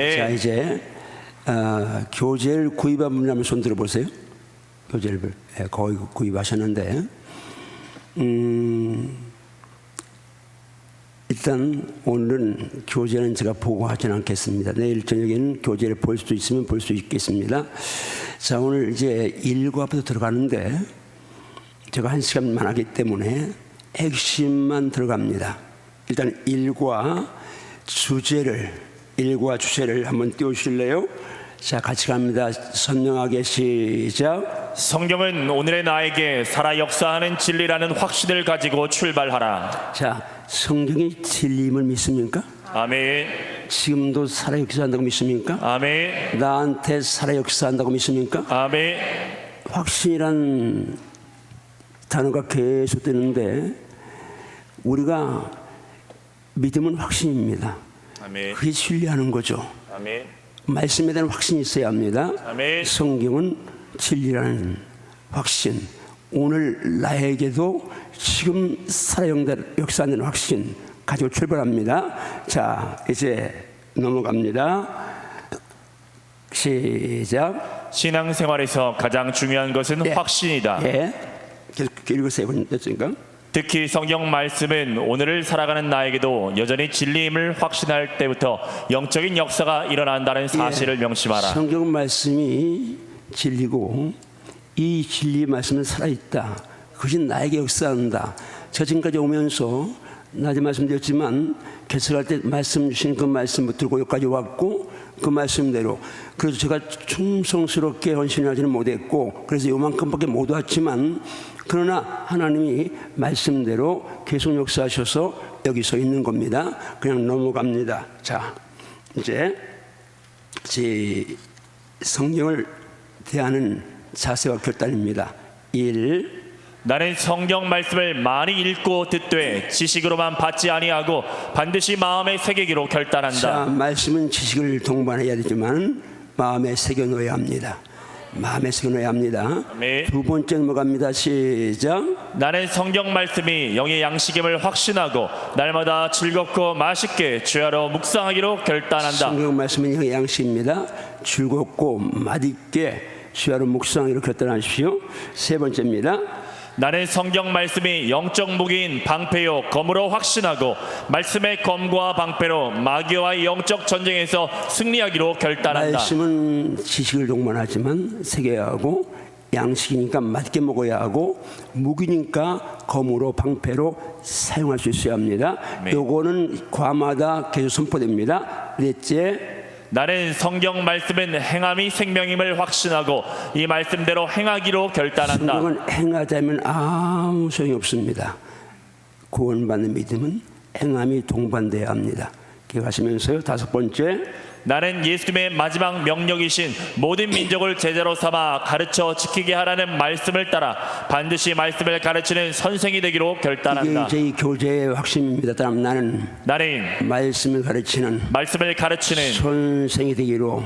자, 이제 교재를 구입한 분이 한번 손 들어보세요. 교재를 거의 구입하셨는데 일단 오늘은 교재는 제가 보고하지는 않겠습니다. 내일 저녁에는 교재를 볼 수 있으면 볼 수 있겠습니다. 자, 오늘 이제 1과부터 들어가는데 제가 1시간만 하기 때문에 핵심만 들어갑니다. 일단 1과 주제를 한번 띄워주실래요? 자, 같이 갑니다. 선명하게 시작. 성경은 오늘의 나에게 살아 역사하는 진리라는 확신을 가지고 출발하라. 자, 성경이 진리임을 믿습니까? 아멘. 지금도 살아 역사한다고 믿습니까? 아멘. 나한테 살아 역사한다고 믿습니까? 아멘. 확신이란 단어가 계속 뜨는데 우리가 믿음은 확신입니다. 아멘. 그게 신뢰하는 거죠. 아멘. 말씀에 대한 확신이 있어야 합니다. 아멘. 성경은 진리라는 확신, 오늘 나에게도 지금 살아 역사하는 확신 가지고 출발합니다. 자, 이제 넘어갑니다. 시작. 신앙생활에서 가장 중요한 것은 확신이다. 계속 읽으세요. 됐습니까? 특히 성경 말씀은 오늘을 살아가는 나에게도 여전히 진리임을 확신할 때부터 영적인 역사가 일어난다는 사실을 명심하라. 성경 말씀이 진리고 이 진리의 말씀은 살아있다. 그것이 나에게 역사한다. 제가 지금까지 오면서 낮에 말씀드렸지만 개척할 때 말씀 주신 그 말씀 들고 여기까지 왔고 그 말씀대로 그래서 제가 충성스럽게 헌신하지는 못했고 그래서 요만큼밖에 못 왔지만 그러나 하나님이 말씀대로 계속 역사하셔서 여기 서 있는 겁니다. 그냥 넘어갑니다. 자, 이제 성경을 대하는 자세와 결단입니다. 1. 나는 성경 말씀을 많이 읽고 듣되 지식으로만 받지 아니하고 반드시 마음에 새기기로 결단한다. 자, 말씀은 지식을 동반해야 되지만 마음에 새겨 놓아야 합니다. 마음에 새겨 놓아야 합니다. 아멘. 두 번째 넘어갑니다. 시작. 나는 성경 말씀이 영의 양식임을 확신하고 날마다 즐겁고 맛있게 주야로 묵상하기로 결단한다. 성경 말씀은 영의 양식입니다. 즐겁고 맛있게 주야로 묵상하기로 결단하십시오. 세 번째입니다. 나는 성경 말씀이 영적 무기인 방패요 검으로 확신하고 말씀의 검과 방패로 마귀와의 영적 전쟁에서 승리하기로 결단한다. 말씀은 지식을 동반하지만 새겨야 하고 양식이니까 맛있게 먹어야 하고 무기니까 검으로 방패로 사용할 수 있어야 합니다. 요거는 과마다 계속 선포됩니다. 넷째, 나는 성경 말씀은 행함이 생명임을 확신하고 이 말씀대로 행하기로 결단한다. 성경은 행하자면 아무 소용이 없습니다. 구원받는 믿음은 행함이 동반돼야 합니다. 기억하시면서요. 다섯 번째, 나는 예수님의 마지막 명령이신 모든 민족을 제자로 삼아 가르쳐 지키게 하라는 말씀을 따라 반드시 말씀을 가르치는 선생이 되기로 결단한다. 이게 제 교제의 확신입니다. 따라면 나는 말씀을 가르치는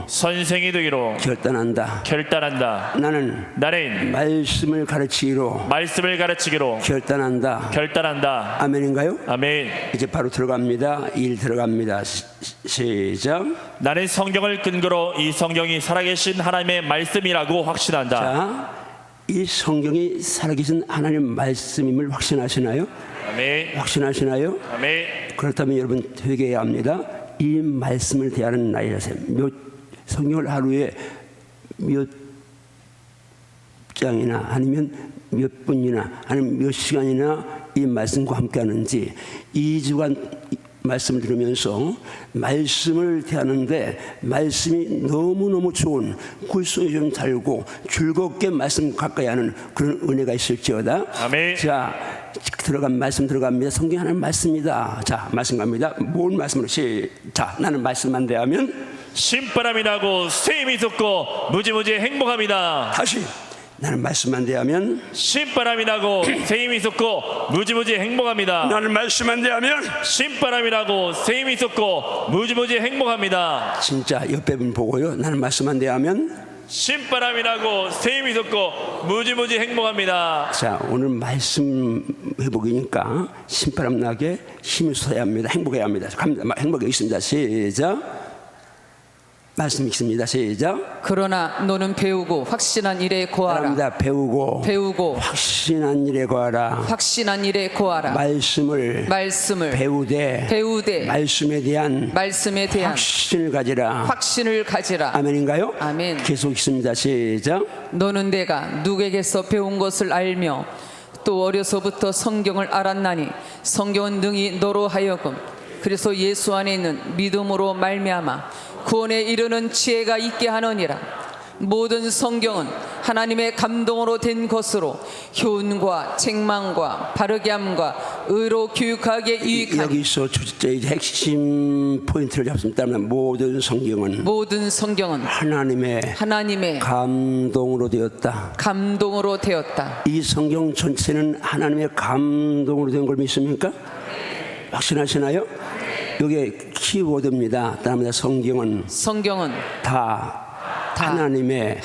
선생이 되기로 결단한다. 나는 말씀을 가르치기로 결단한다. 아멘인가요? 아멘. 이제 바로 들어갑니다. 1 들어갑니다. 시작. 나는 성경을 근거로 이 성경이 살아계신 하나님의 말씀이라고 확신한다. 자, 이 성경이 살아계신 하나님의 말씀임을 확신하시나요? 아멘. 확신하시나요? 아멘. 그렇다면 여러분 회개해야 합니다. 이 말씀을 대하는 나의 자세. 성경을 하루에 몇 장이나 아니면 몇 분이나 아니면 몇 시간이나 이 말씀과 함께 하는지 2주간 말씀을 들으면서 말씀을 대하는데 말씀이 너무너무 좋은 꿀송이 좀 달고 즐겁게 말씀 가까이 하는 그런 은혜가 있을지어다. 아멘. 자, 말씀 들어갑니다. 성경 하나님 말씀이다. 자, 말씀 갑니다. 뭔 말씀으로 자, 나는 말씀만 대하면 신바람이 나고 쇠임이 솟고 무지무지 행복합니다. 다시 나는 말씀만 대하면 신바람이 나고 쇠임이 솟고 무지무지 행복합니다. 나는 말씀만 대하면 신바람이 나고 쇠임이 솟고 무지무지 행복합니다. 진짜 옆에 분 보고요. 나는 말씀만 대하면 신바람이 나고 쇠임이 솟고 무지무지 행복합니다. 자, 오늘 말씀 회복이니까 신바람 나게 힘을 쏟아야 합니다. 행복해야 합니다. 갑니다. 행복해 있습니다. 시작. 말씀 읽습니다. 시작. 그러나 너는 배우고 확신한 일에 고하라. 사람다 배우고 확신한 일에 거하라. 확신한 일에 고하라. 말씀을 배우되 말씀에 대한 확신을 가지라. 아멘인가요? 아멘. 계속 읽습니다. 시작. 너는 내가 누구에게서 배운 것을 알며 또 어려서부터 성경을 알았나니 성경은 능히 너로 하여금 그래서 예수 안에 있는 믿음으로 말미암아 구원에 이르는 지혜가 있게 하느니라. 모든 성경은 하나님의 감동으로 된 것으로 교훈과 책망과 바르게 함과 의로 교육하게 유익하니. 여기서 핵심 포인트를 잡습니다. 모든 성경은 하나님의 감동으로 되었다. 이 성경 전체는 하나님의 감동으로 된 걸 믿습니까? 확신하시나요? 이게 키워드입니다. 다음에 성경은 다 하나님의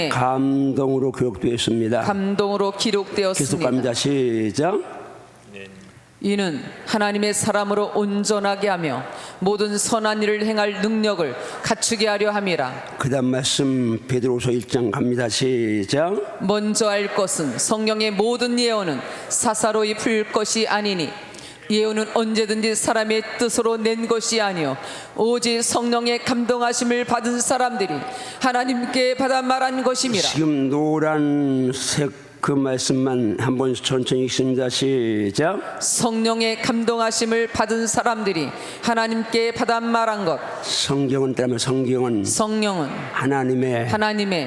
감동으로 기록되었습니다. 계속 갑니다. 시작. 이는 하나님의 사람으로 온전하게 하며 모든 선한 일을 행할 능력을 갖추게 하려 함이라. 그 다음 말씀 베드로서 1장 갑니다. 시작. 먼저 알 것은 성경의 모든 예언은 사사로이 풀 것이 아니니 예언은 언제든지 사람의 뜻으로 낸 것이 아니요 오직 성령의 감동하심을 받은 사람들이 하나님께 받아 말한 것임이라. 지금 노란색 그 말씀만 한번 천천히 읽습니다. 시작. 성령의 감동하심을 받은 사람들이 하나님께 받아 말한 것. 성경은 하나님의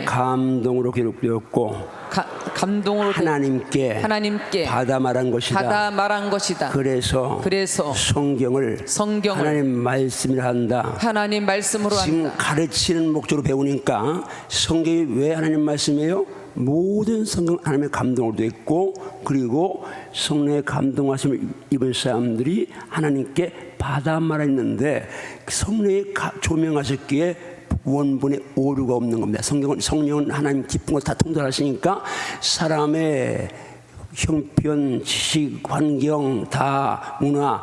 감동으로 기록되었고 하나님께 받아 말한 것이다. 그래서 성경을 하나님 말씀으로 한다. 지금 가르치는 목적으로 배우니까 성경이 왜 하나님 말씀이에요? 모든 성경 하나님의 감동으로 되어 있고 그리고 성령의 감동하심을 입은 사람들이 하나님께 받아 말했는데 성령이 조명하셨기에 원본에 오류가 없는 겁니다. 성령은 하나님 깊은 걸 다 통달하시니까 사람의 형편, 지식, 환경, 다 문화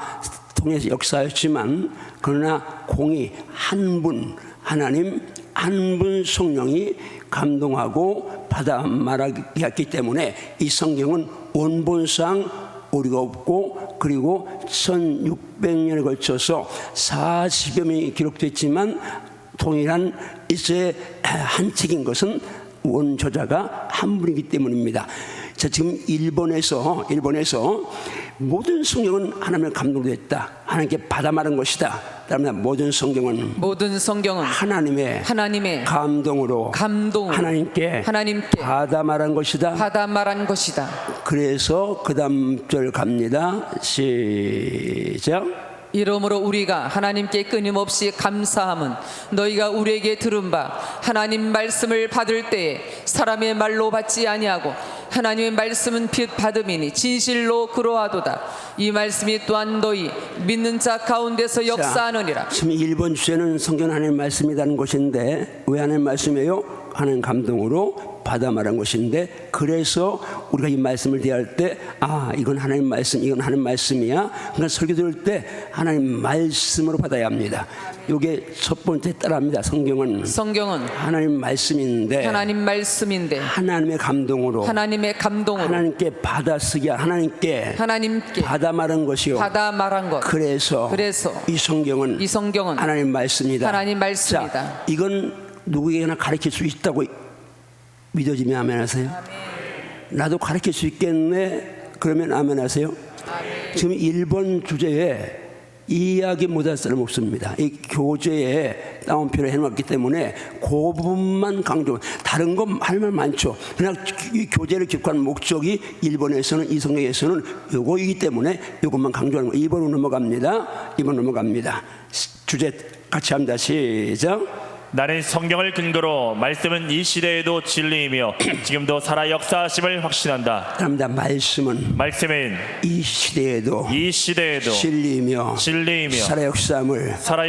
통해서 역사였지만 그러나 공이 한 분 하나님 한 분 성령이 감동하고 받아 말하게 했기 때문에 이 성경은 원본상 오류가 없고 그리고 1600년에 걸쳐서 40여 명이 기록됐지만 동일한 일서의 한 책인 것은 원저자가 한 분이기 때문입니다. 자, 지금 일본에서 모든 성경은 하나님의 감동으로 됐다. 하나님께 받아 말한 것이다. 그다음에 모든 성경은 하나님의 감동으로 하나님께 받아 말한 것이다. 그래서 그 다음 절 갑니다. 시작. 이러므로 우리가 하나님께 끊임없이 감사함은 너희가 우리에게 들은 바 하나님 말씀을 받을 때에 사람의 말로 받지 아니하고 하나님의 말씀은 빛 받음이니 진실로 그러하도다. 이 말씀이 또한 너희 믿는 자 가운데서 역사하느니라. 지금 1번 주제는 성경 하나님 말씀이라는 것인데 왜 하나님 말씀이에요? 하나님 감동으로 받아 말한 것인데 그래서 우리가 이 말씀을 대할 때 이건 하나님 말씀, 이건 하나님 말씀이야. 그러니까 설교 들을 때 하나님 말씀으로 받아야 합니다. 이게 첫 번째 따라합니다. 성경은 하나님 말씀인데 하나님의 감동으로 하나님께 받아쓰기 하나님께 받아 말한 것이요. 그래서 이 성경은 하나님 말씀이다. 자, 이건 누구에게나 가르칠 수 있다고 믿어지면 아멘 하세요. 나도 가르칠 수 있겠네. 그러면 아멘 하세요. 지금 1번 주제에 이야기 못할 사람 없습니다. 이 교재에 따옴표를 해놨기 때문에 그 부분만 강조. 다른 거 할 말 많죠. 그러나 이 교재를 기록한 목적이 1번에서는 이 성경에서는 요거이기 때문에 요것만 강조하는 거예요. 2번으로 넘어갑니다. 주제 같이 합니다. 시작. 나는 성경을 근거로 말씀은 이 시대에도 진리이며 지금도 살아 역사하심을 확신한다. 그럽니다. 말씀은 이 시대에도 진리이며 살아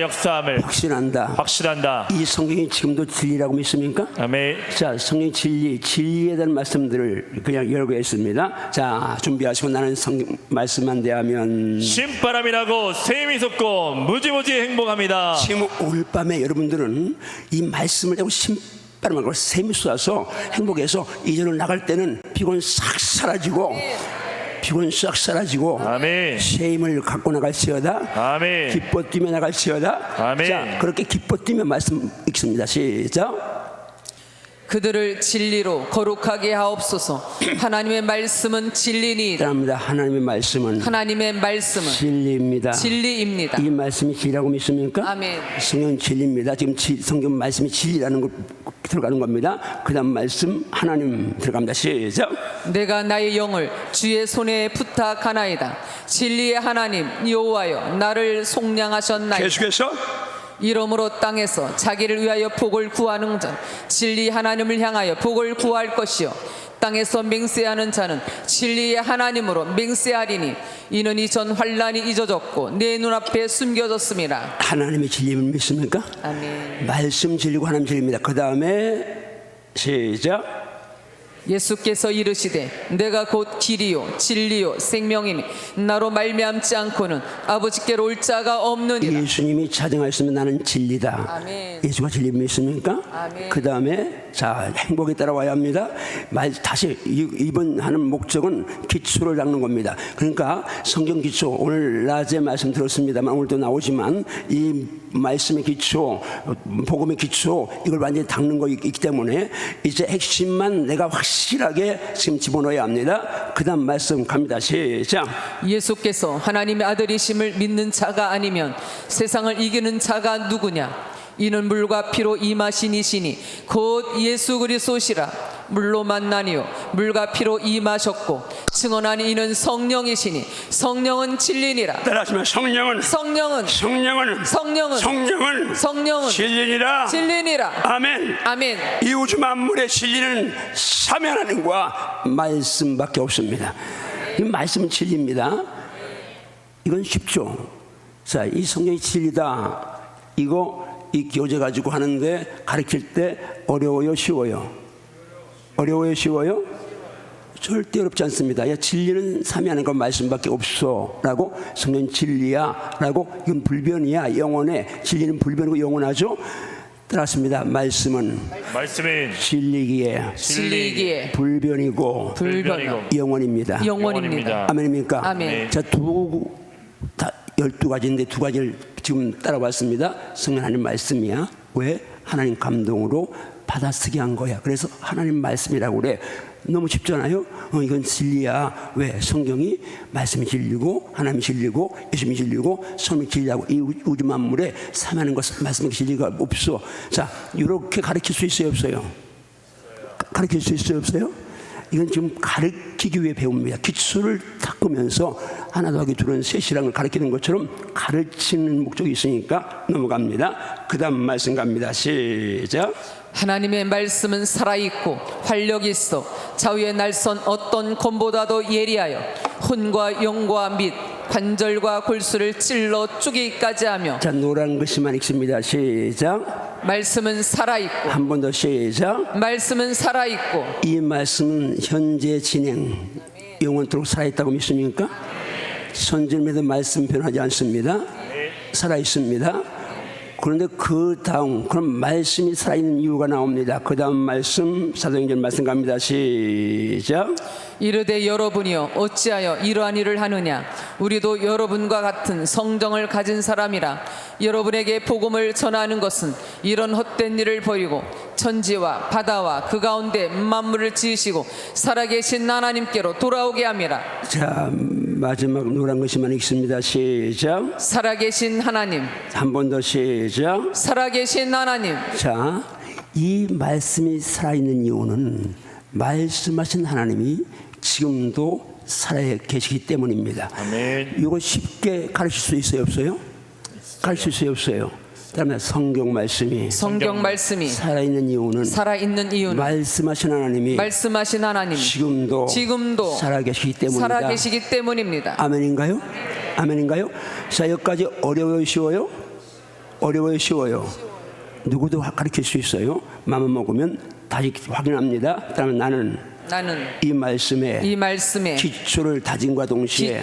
역사함을 확신한다. 이 성경이 지금도 진리라고 믿습니까? 아멘. 자, 성경 진리에 대한 말씀들을 그냥 여러 개 했습니다. 자, 준비하시고 나는 성경 말씀만 대하면 신바람이 나고 샘이 솟고 무지무지 행복합니다. 지금 올 밤에 여러분들은 이 말씀을 자꾸 신바람을 걸고 샘이 쏟아서 행복해서 이전으로 나갈 때는 피곤 싹 사라지고 피곤 싹 사라지고 아멘. 새 힘을 갖고 나갈지어다. 아멘. 기뻐 뛰며 나갈지어다. 아멘. 자, 그렇게 기뻐 뛰며 말씀 읽습니다. 시작. 그들을 진리로 거룩하게 하옵소서. 하나님의 말씀은 진리니이다. 합니다. 하나님의 말씀은 하나님의 말씀은 진리입니다. 진리입니다. 이 말씀이 진리라고 믿습니까? 아멘. 성경 진리입니다. 지금 성경 말씀이 진리라는 거 들어가는 겁니다. 그다음 말씀 하나님 들어갑니다. 시작. 내가 나의 영을 주의 손에 부탁하나이다. 진리의 하나님 여호와여 나를 속량하셨나이다. 계속해서 이러므로 땅에서 자기를 위하여 복을 구하는 자 진리 하나님을 향하여 복을 구할 것이요 땅에서 맹세하는 자는 진리의 하나님으로 맹세하리니 이는 이전 환란이 잊어졌고 내 눈앞에 숨겨졌습니다. 하나님의 진리를 믿습니까? 아멘. 말씀 진리고 하나님 진리입니다. 그 다음에 시작. 예수께서 이르시되 내가 곧 길이요 진리요 생명이니 나로 말미암지 않고는 아버지께로 올 자가 없느니라. 예수님이 자정하셨으면 나는 진리다. 아멘. 예수가 진리 믿습니까? 아멘. 그 다음에 자 행복에 따라와야 합니다. 다시 이번 하는 목적은 기초를 닦는 겁니다. 그러니까 성경 기초 오늘 낮에 말씀 들었습니다만 오늘도 나오지만 이 말씀의 기초, 복음의 기초 이걸 완전히 닦는 거이기 때문에 이제 핵심만 내가 확실하게 지금 집어넣어야 합니다. 그 다음 말씀 갑니다. 시작. 예수께서 하나님의 아들이심을 믿는 자가 아니면 세상을 이기는 자가 누구냐? 이는 물과 피로 임하신 이시니 곧 예수 그리스도시라. 물로 만나니요 물과 피로 임하셨고 증언한 이는 성령이시니 성령은 진리니라. 따라하시면 성령은 진리니라. 아멘. 아멘. 이 우주 만물의 진리는 삼위 하나님과 말씀밖에 없습니다. 이 말씀은 진리입니다. 이건 쉽죠. 자, 이 성경이 진리다. 이거 이 교재 가지고 하는데 가르칠 때 어려워요, 쉬워요? 어려워요, 쉬워요? 절대 어렵지 않습니다. 야, 진리는 삼위 하나님과 말씀밖에 없어라고 성경 진리야라고 이건 불변이야. 영원해. 진리는 불변이고 영원하죠. 따랐습니다. 말씀은 진리기에 불변이고 영원입니다. 영원입니다. 아멘입니까? 아멘. 자, 12가지인데 두 가지를 지금 따라봤습니다. 성령 하나님 말씀이야. 왜? 하나님 감동으로 받아쓰게 한 거야. 그래서 하나님 말씀이라고 그래. 너무 쉽잖아요. 이건 진리야. 왜? 성경이 말씀이 진리고 하나님이 진리고 예수님이 진리고 성령이 진리하고 이 우주 만물에 삼하는 것 말씀의 진리가 없어. 자, 이렇게 가르칠 수 있어요, 없어요? 가르칠 수 있어요, 없어요? 이건 지금 가르치기 위해 배웁니다. 기초를 닦으면서 하나 더하기 둘은 셋이라는 걸 가르치는 것처럼 가르치는 목적이 있으니까 넘어갑니다. 그 다음 말씀 갑니다. 시작. 하나님의 말씀은 살아있고 활력이 있어 좌우의 날선 어떤 검보다도 예리하여 혼과 영과 및 관절과 골수를 찔러 쪼개기까지 하며. 자, 노란 글씨만 읽습니다. 시작. 말씀은 살아있고. 한 번 더 시작. 말씀은 살아있고. 이 말씀은 현재 진행 영원토록 살아있다고 믿습니까? 선지자님의 말씀 변하지 않습니다. 살아있습니다. 그런데 그 다음 그럼 말씀이 살아있는 이유가 나옵니다. 그 다음 말씀 사도행전 말씀 갑니다. 시작. 이르되 여러분이여 어찌하여 이러한 일을 하느냐? 우리도 여러분과 같은 성정을 가진 사람이라. 여러분에게 복음을 전하는 것은 이런 헛된 일을 버리고 천지와 바다와 그 가운데 만물을 지으시고 살아계신 하나님께로 돌아오게 함이라. 자, 마지막 노란 글씨만 읽습니다. 시작. 살아계신 하나님. 한 번 더 시작. 살아계신 하나님. 자, 이 말씀이 살아있는 이유는 말씀하신 하나님이 지금도 살아계시기 때문입니다. 아멘. 이거 쉽게 가르칠 수 있어요, 없어요? 가르칠 수 없어요. 그다음에 성경 말씀이 살아있는 이유는 말씀하신 하나님이 지금도 살아계시기 때문입니다. 아멘인가요? 아멘인가요? 자, 여기까지 어려워요, 쉬워요? 어려워요, 쉬워요? 누구도 가르칠 수 있어요. 마음 먹으면 다시 확인합니다. 그다음에 나는 이 말씀에 기초를 다짐과 동시에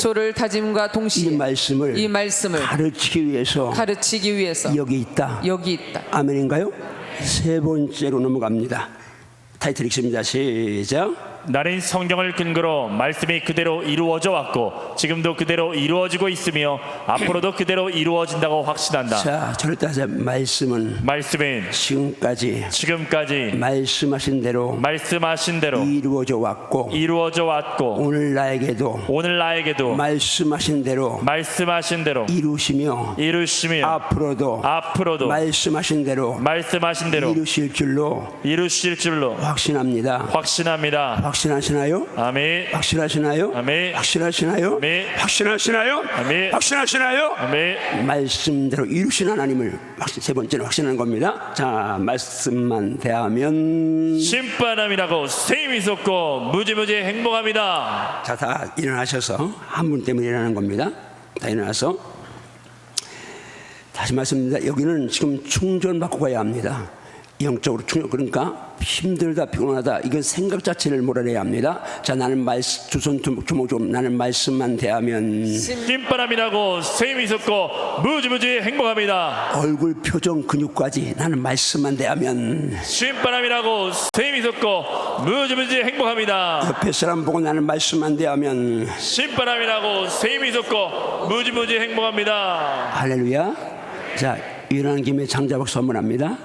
이 말씀을 가르치기 위해서 여기 있다. 아멘인가요? 세 번째로 넘어갑니다. 타이틀 읽습니다. 시작. 나는 성경을 근거로 말씀이 그대로 이루어져 왔고 지금도 그대로 이루어지고 있으며 앞으로도 그대로 이루어진다고 확신한다. 자, 저를 따져 말씀은 지금까지 말씀하신 대로 이루어져 왔고 오늘 나에게도 말씀하신 대로 이루시며 앞으로도 말씀하신 대로 이루실 줄로 확신합니다. 확신하시나요? 아멘. 확신하시나요? 아멘. 확신하시나요? 아멘. 확신하시나요? 아멘. 확신하시나요? 아멘. 말씀대로 이루신 하나님을 세 번째는 확신하는 겁니다. 자, 말씀만 대하면 신바람이라고 셈이 솟고 무지무지 행복합니다. 자, 다 일어나셔서 한 분 때문에 일어나는 겁니다. 다 일어나서 다시 말씀드립니다. 여기는 지금 충전받고 가야 합니다. 영적으로 충전. 그러니까 힘들다 피곤하다 이건 생각 자체를 몰아내야 합니다. 자, 나는 두손 주먹 나는 말씀만 대하면 신바람이라고 셈이 솟고 무지무지 행복합니다. 얼굴 표정 근육까지 나는 말씀만 대하면 신바람이라고 셈이 솟고 무지무지 행복합니다. 옆에 사람 보고 나는 말씀만 대하면 신바람이라고 셈이 솟고 무지무지 행복합니다. 할렐루야. 자, 일어나는 김에 장자박 선물합니다.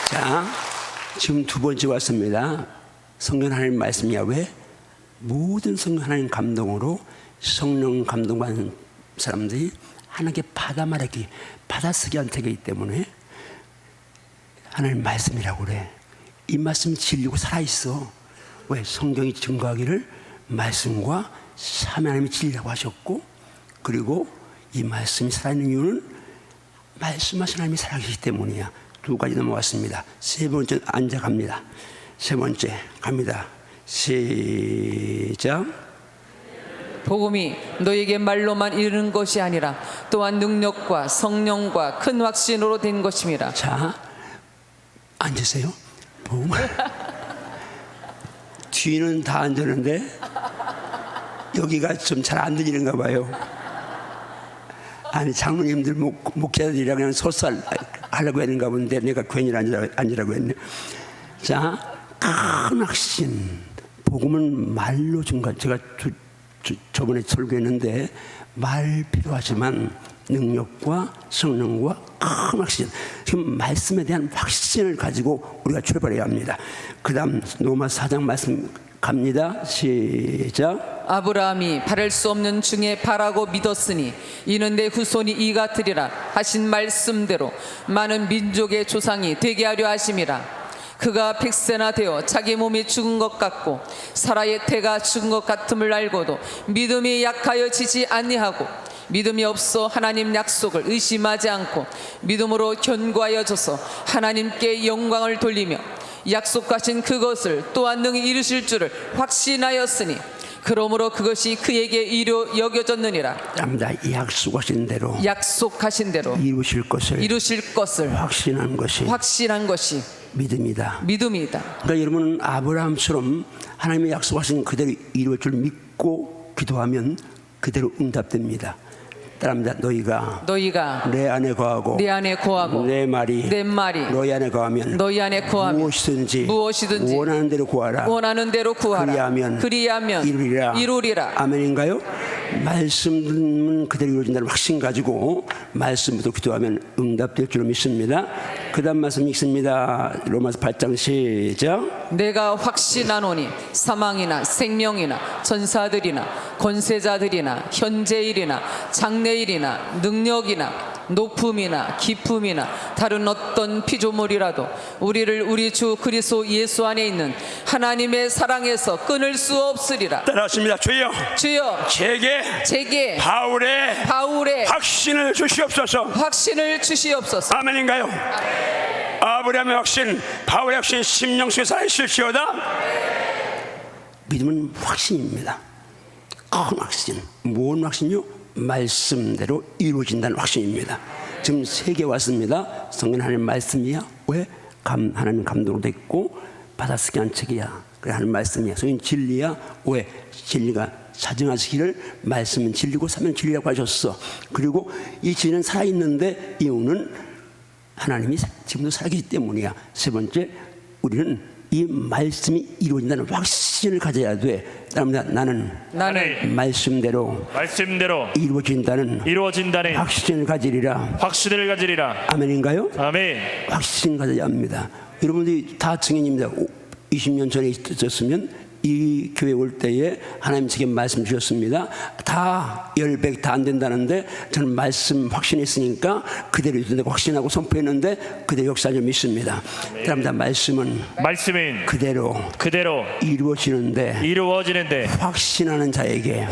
자, 지금 두 번째 왔습니다. 성경 하나님 말씀이야. 왜? 모든 성경 하나님 감동으로 성령 감동받는 사람들이 하나님께 받아쓰기 되기 때문에 하나님 말씀이라고 그래. 이 말씀이 진리고 살아있어. 왜? 성경이 증거하기를 말씀과 삼위 하나님이 진리라고 하셨고, 그리고 이 말씀이 살아있는 이유는 말씀하신 하나님이 살아계시기 때문이야. 두 가지 넘어왔습니다. 세 번째 앉아갑니다. 세 번째 갑니다. 시작. 복음이 너에게 말로만 이르는 것이 아니라 또한 능력과 성령과 큰 확신으로 된 것입니다. 자, 앉으세요. 복음. 뒤는 다 앉았는데 여기가 좀 잘 안 들리는가 봐요. 아니, 장로님들 목회자들이랑 그냥 소설 하려고 했는가 본데 내가 괜히 앉으라고 했네. 자, 큰 확신. 복음은 말로 준 것. 제가 저번에 설교했는데 말 필요하지만 능력과 성령과 큰 확신. 지금 말씀에 대한 확신을 가지고 우리가 출발해야 합니다. 그 다음 로마 4장 말씀 갑니다. 시작. 아브라함이 바랄 수 없는 중에 바라고 믿었으니 이는 내 후손이 이가 되리라 하신 말씀대로 많은 민족의 조상이 되게 하려 하심이라. 그가 100세나 되어 자기 몸이 죽은 것 같고 사라의 태가 죽은 것 같음을 알고도 믿음이 약하여지지 아니하고 믿음이 없어 하나님 약속을 의심하지 않고 믿음으로 견고하여져서 하나님께 영광을 돌리며 약속하신 그것을 또한 능히 이루실 줄을 확신하였으니 그러므로 그것이 그에게 이루 여겨졌느니라. 합니다. 약속하신 대로 이루실 것을 확신한 것이 믿음이다. 그러니까 여러분은 아브라함처럼 하나님의 약속하신 그대로 이루어질 줄 믿고 기도하면 그대로 응답됩니다. 따라합니다. 너희가 내 안에 거하고 내 말이 너희 안에 거하면 무엇이든지 원하는 대로 구하라. 그리하면 이루리라. 아멘인가요? 말씀은 그대로 이루어진다는 확신 가지고 말씀부터 기도하면 응답될 줄 믿습니다. 그 다음 말씀 읽습니다. 로마서 8장 시작. 내가 확신하노니 사망이나 생명이나 전사들이나 권세자들이나 현재일이나 장래일이나 능력이나 높음이나 깊음이나 다른 어떤 피조물이라도 우리를 우리 주 그리스도 예수 안에 있는 하나님의 사랑에서 끊을 수 없으리라. 따라하십니다. 주여 제게 바울의 확신을 주시옵소서. 아멘인가요? 아브라함의 확신, 바울의 확신, 심령 속에 살아있을지어다. 믿음은 확신입니다. 큰 확신. 뭔 확신이요? 말씀대로 이루어진다는 확신입니다. 지금 3개 왔습니다. 성경 하나님 말씀이야. 왜? 하나님 감동으로 됐고 받아쓰기 한 책이야. 그래 하는 말씀이야. 소위 진리야. 왜? 진리가 자증하시기를 말씀은 진리고 사면 진리라고 하셨어. 그리고 이 진리는 살아있는데 이유는 하나님이 지금도 살아계시기 때문이야. 세 번째, 우리는 이 말씀이 이루어진다는 확신을 가져야 돼. 따릅니다. 나는 말씀대로 이루어진다는 확신을 가지리라. 아멘인가요? 아멘. 확신 가져야 합니다. 여러분들이 다 증인입니다. 20년 전에 있었으면 이 교회 올 때에 하나님 제게 말씀 주셨습니다. 다 열백 다 안 된다는데 저는 말씀 확신했으니까 그대로 된다고 확신하고 선포했는데 그대로 역사를 믿습니다. 그럽니다. 말씀은 그대로 이루어지는데 확신하는 자에게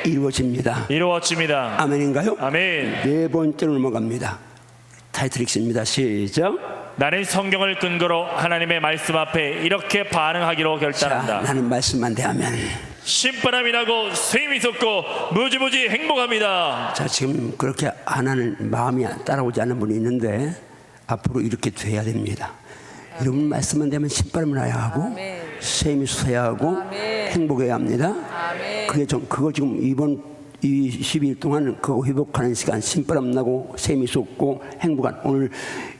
이루어집니다. 아멘인가요? 아멘. 네 번째로 넘어갑니다. 타이틀릭스입니다. 시작. 나는 성경을 근거로 하나님의 말씀 앞에 이렇게 반응하기로 결단한다. 자, 나는 말씀만 대하면 신바람이 나고 샘이 솟고 무지무지 행복합니다. 자, 지금 그렇게 안 하는 마음이 따라오지 않는 분이 있는데 앞으로 이렇게 돼야 됩니다. 여러분 말씀만 대하면 신바람이 나야 하고 샘이 솟아야 하고 행복해야 합니다. 그거 지금 이번 이 12일 동안 그거 회복하는 시간, 신바람 나고 샘이 솟고 행복한 오늘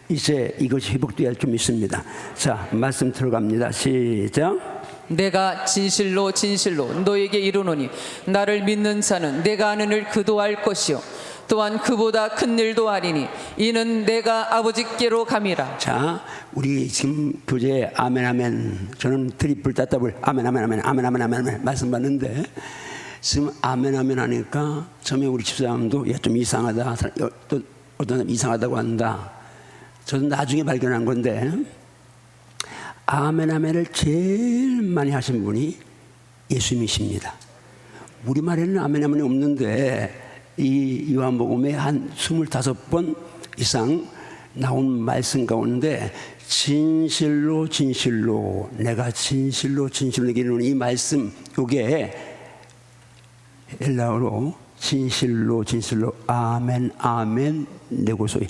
이제 이것이 회복돼야 할 좀 있습니다. 자, 말씀 들어갑니다. 시작. 내가 진실로 너에게 이르노니 나를 믿는 자는 내가 하는 일 그도 할 것이요 또한 그보다 큰 일도 하리니 이는 내가 아버지께로 감이라. 자, 우리 지금 교재 아멘 아멘, 저는 트리플 따따블 아멘 아멘 아멘 아멘 아멘 아멘 말씀 받는데 지금 아멘 아멘 하니까 처음에 우리 집사람도 야, 좀 이상하다, 또 어떤 사람 이상하다고 한다. 저도 나중에 발견한 건데 아멘 아멘을 제일 많이 하신 분이 예수님이십니다. 우리말에는 아멘 아멘이 없는데 이 요한복음에 한 25번 이상 나온 말씀 가운데 진실로 내가 진실로 내게 이르는 이 말씀, 요게 헬라어로 진실로 아멘 아멘 네고소이.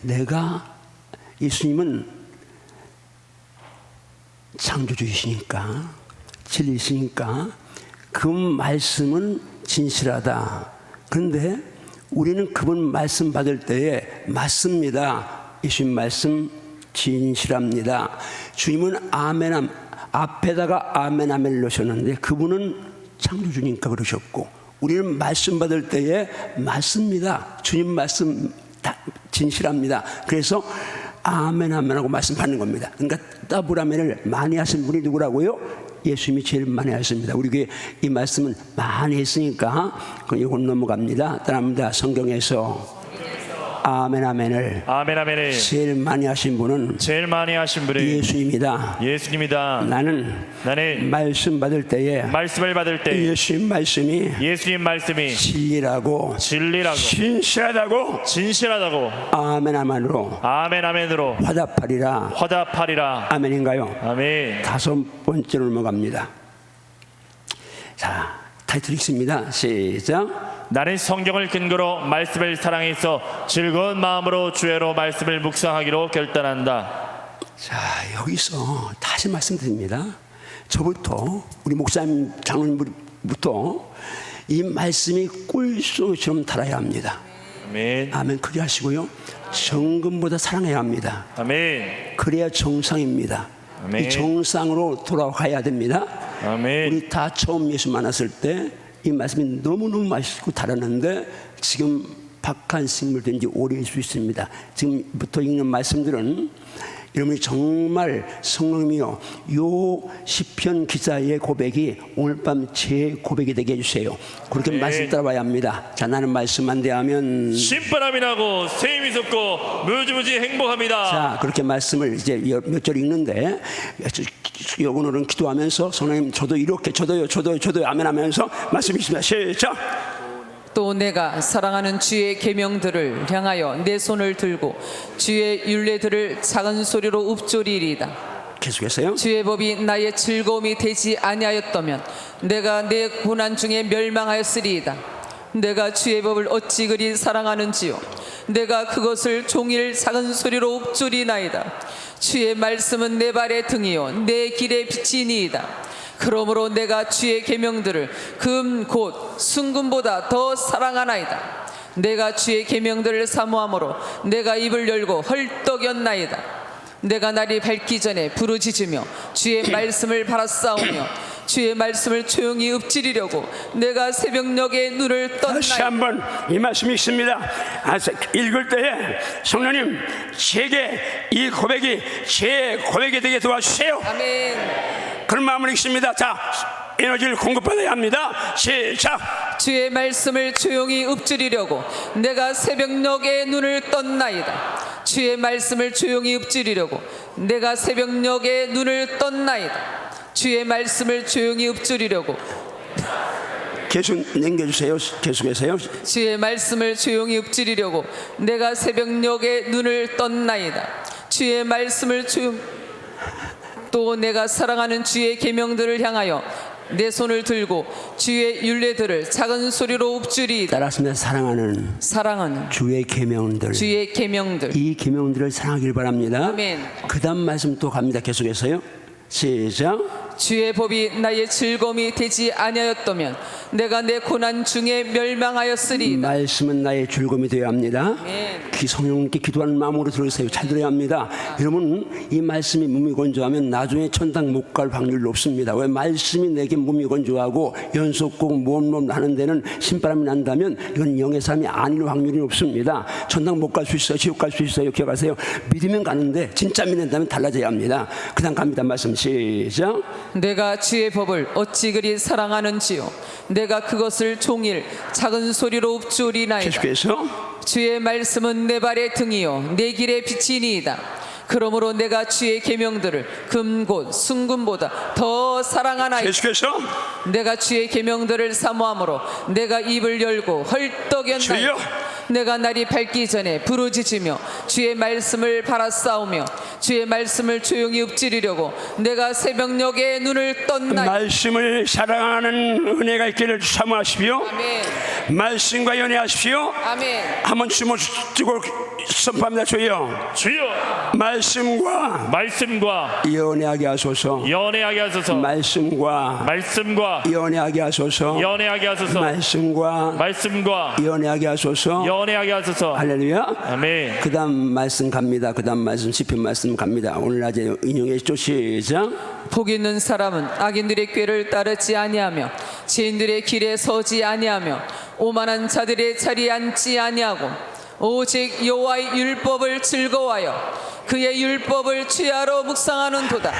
내가 예수님은 창조주이시니까 진리시니까 그 말씀은 진실하다. 그런데 우리는 그분 말씀 받을 때에 맞습니다. 예수님 말씀 진실합니다. 주님은 아멘 앞에다가 아멘 아멘을 넣으셨는데 그분은 창조주니까 그러셨고 우리는 말씀 받을 때에 맞습니다. 주님 말씀 진실합니다. 그래서 아멘 아멘하고 말씀 받는 겁니다. 그러니까 더블 아멘을 많이 하신 분이 누구라고요? 예수님이 제일 많이 하십니다. 우리 교회 이 말씀은 많이 했으니까 이건 넘어갑니다. 따라합니다. 성경에서 아멘 아멘을 제일 많이 하신 분은 예수님이다. 나는 말씀 받을 때에 예수님 말씀이 진리라고 진실하다고 아멘 아멘으로 화답하리라. 아멘인가요? 아멘. 5번째로 넘어갑니다. 자, 타이틀 읽습니다. 시작. 나는 성경을 근거로 말씀을 사랑해서 즐거운 마음으로 주야로 말씀을 묵상하기로 결단한다. 자, 여기서 다시 말씀드립니다. 저부터 우리 목사님 장로님부터 이 말씀이 꿀송이처럼 달아야 합니다. 아멘. 아멘. 그리 하시고요. 정금보다 사랑해야 합니다. 아멘. 그래야 정상입니다. 아멘. 이 정상으로 돌아가야 됩니다. 아멘. 우리 다 처음 예수 만났을 때 이 말씀이 너무너무 맛있고 달았는데 지금 박한 식물 된 지 오래일 수 있습니다. 지금부터 읽는 말씀들은 여러분이 정말 성령님이요, 요 시편 기자의 고백이 오늘 밤 제 고백이 되게 해주세요. 그렇게 말씀 따라와야 합니다. 자, 나는 말씀만 대하면 신바람이 나고 샘이 솟고 무지무지 행복합니다. 자, 그렇게 말씀을 이제 몇 절 읽는데 오늘은 기도하면서 성령님 저도요 아멘 하면서 말씀이십니다. 시작. 또 내가 사랑하는 주의 계명들을 향하여 내 손을 들고 주의 율례들을 작은 소리로 읊조리리이다. 계속해서요. 주의 법이 나의 즐거움이 되지 아니하였다면 내가 내 고난 중에 멸망하였으리이다. 내가 주의 법을 어찌 그리 사랑하는지요. 내가 그것을 종일 작은 소리로 읊조리나이다. 주의 말씀은 내 발의 등이요 내 길의 빛이니이다. 그러므로 내가 주의 계명들을 금 곧 순금보다 더 사랑하나이다. 내가 주의 계명들을 사모함으로 내가 입을 열고 헐떡였나이다. 내가 날이 밝기 전에 부르짖으며 주의 말씀을 바라싸우며 주의 말씀을 조용히 읊조리려고 내가 새벽녘에 눈을 다시 떴나이다. 한번 이 말씀이 있습니다. 읽을 때에 성령님 제게 이 고백이 제 고백이 되게 도와주세요. 아멘. 그런 마음을 읽습니다. 자, 에너지를 공급받아야 합니다. 시작. 주의 말씀을 조용히 읊조리려고 내가 새벽녘에 눈을 떴나이다. 주의 말씀을 조용히 읊조리려고 내가 새벽녘에 눈을 떴나이다. 주의 말씀을 조용히 읊조리려고 계속 남겨주세요. 계속해서요. 주의 말씀을 조용히 읊조리려고 내가 새벽녘에 눈을 떴나이다. 주의 말씀을 조용 또 내가 사랑하는 주의 계명들을 향하여 내 손을 들고 주의 율례들을 작은 소리로 읊조리이다. 따라서 사랑하는 사랑하는 주의 계명들, 주의 계명들. 이 계명들을 사랑하길 바랍니다. 아멘. 그 다음 말씀 또 갑니다. 계속해서요. 시작. 주의 법이 나의 즐거움이 되지 아니하였다면 내가 내 고난 중에 멸망하였으리이다. 말씀은 나의 즐거움이 되어야 합니다. 아멘. 성령님께 기도하는 마음으로 들으세요. 잘 들어야 합니다. 여러분 이 말씀이 무미건조하면 나중에 천당 못 갈 확률이 높습니다. 왜? 말씀이 내게 무미건조하고 연속곡 몸 하는 데는 신바람이 난다면 이건 영의 삶이 아닐 확률이 높습니다. 천당 못 갈 수 있어요. 지옥 갈 수 있어요. 기억하세요. 믿으면 가는데 진짜 믿는다면 달라져야 합니다. 그 다음 갑니다. 말씀 시작. 내가 주의 법을 어찌 그리 사랑하는지요. 내가 그것을 종일 작은 소리로 읊조리나이다. 계속해서 주의 말씀은 내 발의 등이요 내 길의 빛이니이다. 그러므로 내가 주의 계명들을 금 곧 순금보다 더 사랑하나이다. 계속해서 내가 주의 계명들을 사모함으로 내가 입을 열고 헐떡였나이다. 주여. 내가 날이 밝기 전에 부르짖으며 주의 말씀을 바라싸우며 주의 말씀을 조용히 읊조리려고 내가 새벽녘에 눈을 떴나이다. 말씀을 사랑하는 은혜가 있기를 사모하십시오. 아멘. 말씀과 연애하십시오. 아멘. 한번 주먹 쥐고 선포합니다. 주여 주여 말씀과 연애하게 하소서. 연애하게 하소서. 말씀과 연애하게 하소서. 연애하게 하소서. 말씀과 연애하게 하소서. 연애하게 하소서. 할렐루야. 아멘. 그 다음 말씀 갑니다. 그 다음 말씀 시편 말씀 갑니다. 오늘 낮에 인용해 주시죠. 시작. 복 있는 사람은 악인들의 꾀를 따르지 아니하며 죄인들의 길에 서지 아니하며 오만한 자들의 자리에 앉지 아니하고 오직 여호와의 율법을 즐거워하여 그의 율법을 취하러 묵상하는도다.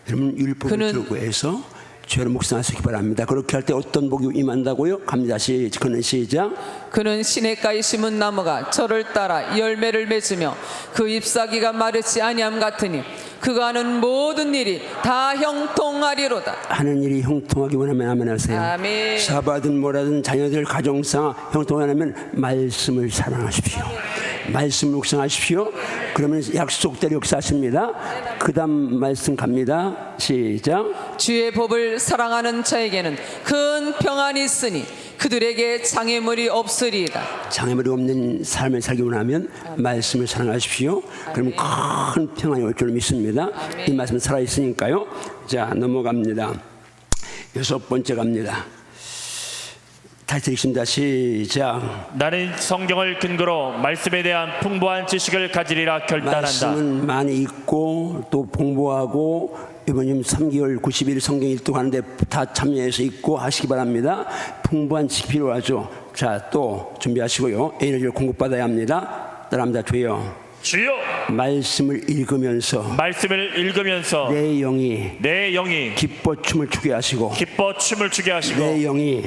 여러분 율법을 들고 해서 죄를 묵상하시기 바랍니다. 그렇게 할 때 어떤 복이 임한다고요? 갑니다. 그는 시작. 그는 시냇가에 심은 나무가 저를 따라 열매를 맺으며 그 잎사귀가 마르지 아니함 같으니 그가 하는 모든 일이 다 형통하리로다. 하는 일이 형통하기 원하면 아멘 하세요. 아멘. 사바든 뭐라든 자녀들 가정상 형통하려면 말씀을 사랑하십시오. 말씀을 묵상하십시오. 그러면 약속대로 역사하십니다. 그 다음 말씀 갑니다. 시작. 주의 법을 사랑하는 자에게는 큰 평안이 있으니 그들에게 장애물이 없으리이다. 장애물이 없는 삶을 살기 원하면 말씀을 사랑하십시오. 그러면 큰 평안이 올 줄 믿습니다. 이 말씀은 살아있으니까요. 자, 넘어갑니다. 6번째 갑니다. 다시 드리겠습니다. 시작. 나는 성경을 근거로 말씀에 대한 풍부한 지식을 가지리라 결단한다. 말씀은 많이 읽고 또 공부하고 이번 3개월 90일 성경 일독하는데 다 참여해서 읽고 하시기 바랍니다. 풍부한 지식이 필요하죠. 자, 또 준비하시고요. 에너지를 공급받아야 합니다. 따라합니다. 주여 말씀을 읽으면서 내 영이 기뻐 춤을 추게 하시고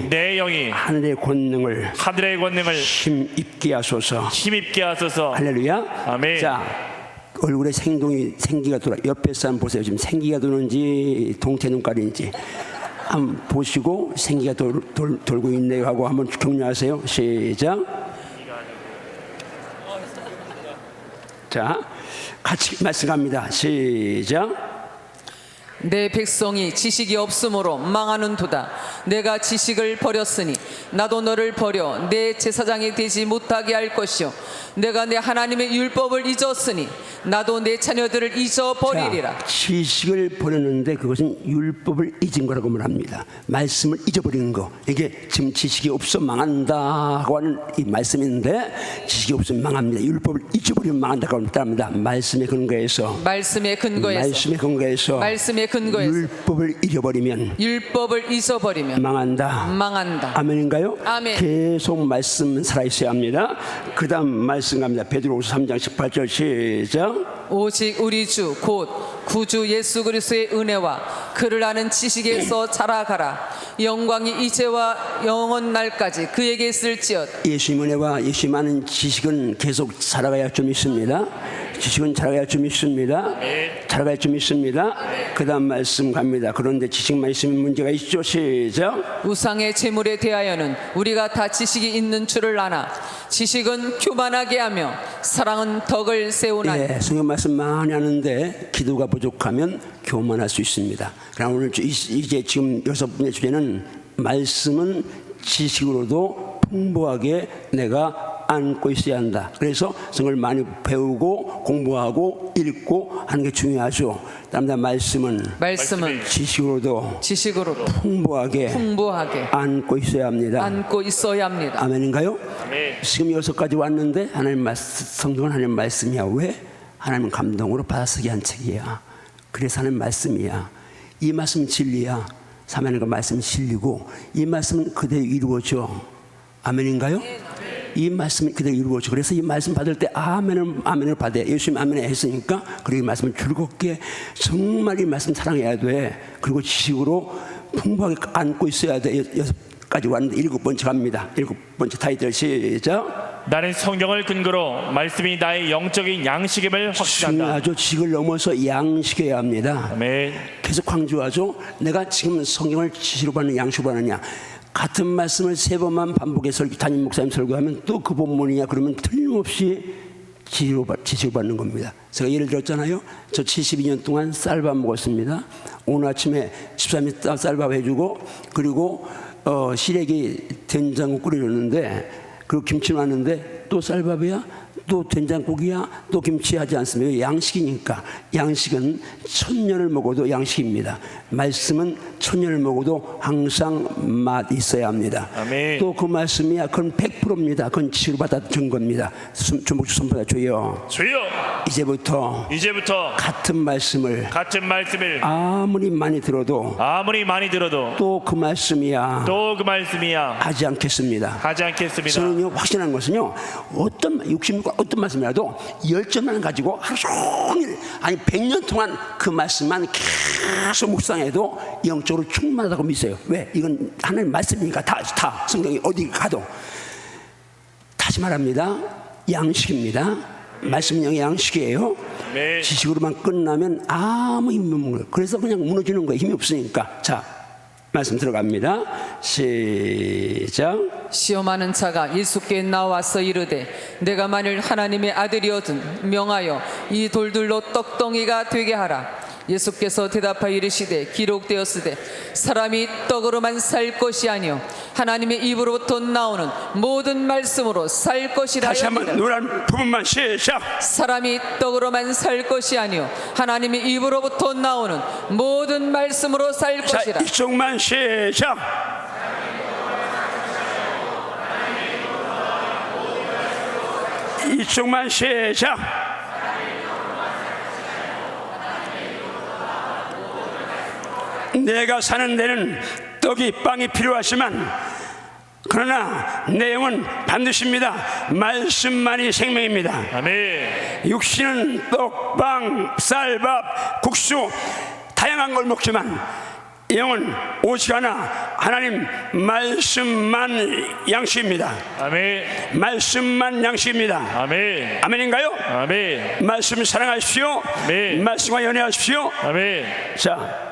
내 영이 하늘의 권능을 힘입게 하소서. 할렐루야. 아멘. 자, 얼굴에 생기가 돌아. 옆에 사람 보세요. 지금 생기가 도는지 동태 눈깔인지 한번 보시고 생기가 돌고 있네요 하고 한번 격려하세요. 시작. 자, 같이 말씀합니다. 시작. 내 백성이 지식이 없으므로 망하는도다. 내가 지식을 버렸으니 나도 너를 버려 내 제사장이 되지 못하게 할 것이요 내가 내 하나님의 율법을 잊었으니 나도 내 자녀들을 잊어버리리라. 자, 지식을 버렸는데 그것은 율법을 잊은 거라고 말합니다. 말씀을 잊어버리는 거. 이게 지금 지식이 없어 망한다고 하는 이 말씀인데 지식이 없으면 망합니다. 율법을 잊어버리면 망한다고 합니다. 말씀의 근거에서 말씀의 근거에서 율법을 잊어버리면 망한다. 아멘인가요? 아멘. 계속 말씀 살아있어야 합니다. 그 다음 말씀 갑니다. 베드로후서 3장 18절 시작. 오직 우리 주 곧 구주 예수 그리스도의 은혜와 그를 아는 지식에서 자라가라. 영광이 이제와 영원 날까지 그에게 있을지어다. 예수님 은혜와 예수님 아는 지식은 계속 자라가야 좀 있습니다. 지식은 자라가야 좀 있습니다. 자라가야 좀 있습니다. 그 다음 말씀 갑니다. 그런데 지식만 있으면 문제가 있죠. 시작. 우상의 재물에 대하여는 우리가 다 지식이 있는 줄을 아나 지식은 교만하게 하며 사랑은 덕을 세우나니. 예, 성경 말씀 많이 하는데 기도가 부족하면 교만할 수 있습니다. 그럼 오늘 이제 지금 6번째 주제는 말씀은 지식으로도 풍부하게 내가 안고 있어야 한다. 그래서 성경을 많이 배우고 공부하고 읽고 하는 게 중요하죠. 다음 말씀은 지식으로도 풍부하게 안고 있어야 합니다. 아멘인가요? 지금 6가지 왔는데 성경은 하나님 말씀이야. 왜? 하나님 감동으로 받아쓰기 한 책이야. 그래서 하나님 말씀이야. 이 말씀은 진리야. 사면의 그 말씀은 진리고 이 말씀은 그대로 이루어져. 아멘인가요? 이 말씀이 그대로 이루어져. 그래서 이 말씀 받을 때 아멘을 받아야. 예수님 아멘을 했으니까 그리고 이 말씀을 즐겁게 정말 이 말씀 사랑해야 돼. 그리고 지식으로 풍부하게 안고 있어야 돼. 6가지 왔는데 7번째 갑니다. 7번째 타이틀 시작. 나는 성경을 근거로 말씀이 나의 영적인 양식임을 확신한다. 중요하죠. 지식을 넘어서 양식해야 합니다. 아멘. 계속 강조하죠. 내가 지금 성경을 지식으로 받는 양식으로 받느냐. 같은 말씀을 3번만 반복해서 담임 목사님 설교하면 또 그 본문이냐 그러면 틀림없이 지식으로 받는 겁니다. 제가 예를 들었잖아요. 저 72년 동안 쌀밥 먹었습니다. 오늘 아침에 집사람이 쌀밥 해주고 그리고 시래기 된장국 끓여줬는데 그리고 김치 놨는데 또 쌀밥이야? 또 된장국이야? 또 김치 하지 않습니까? 양식이니까. 양식은 1000년을 먹어도 양식입니다. 말씀은 1000년을 먹어도 항상 맛 있어야 합니다. 또 그 말씀이야. 그건 100%입니다. 그건 지로 받아준 겁니다. 주목주 손보다 주여. 이제부터 같은 말씀을 아무리 많이 들어도 또 그 말씀이야. 하지 않겠습니다. 저는요 확신한 것은요 어떤 66과 어떤 말씀이라도 열정만 가지고 하루 종일 아니 100년 동안 그 말씀만 계속 묵상해도 영적으로 충만하다고 믿어요. 왜? 이건 하나님 말씀이니까 다 성경이 어디 가도. 다시 말합니다. 양식입니다. 말씀은 영의 양식이에요. 지식으로만 끝나면 아무 힘이 없는 거예요. 그래서 그냥 무너지는 거예요. 힘이 없으니까. 자, 말씀 들어갑니다. 시작. 시험하는 자가 예수께 나와서 이르되 내가 만일 하나님의 아들이어든 명하여 이 돌들로 떡덩이가 되게 하라. 예수께서 대답하여 이르시되 기록되었으되 사람이 떡으로만 살 것이 아니요 하나님의 입으로부터 나오는 모든 말씀으로 살 것이라. 다시 한번 노란 부분만 시작. 사람이 떡으로만 살 것이 아니요 하나님의 입으로부터 나오는 모든 말씀으로 살 것이라. 자, 이쪽만 시작. 이쪽만 시작. 내가 사는 데는 떡이 빵이 필요하지만 그러나 내용은 반드시입니다. 말씀만이 생명입니다. 아멘. 육신은 떡, 빵, 쌀밥, 국수 다양한 걸 먹지만 영은 오직 하나 하나님 말씀만 양식입니다. 아멘. 말씀만 양식입니다. 아멘. 아멘인가요? 아멘. 말씀 사랑하십시오. 아멘. 말씀과 연애하십시오. 아멘. 자,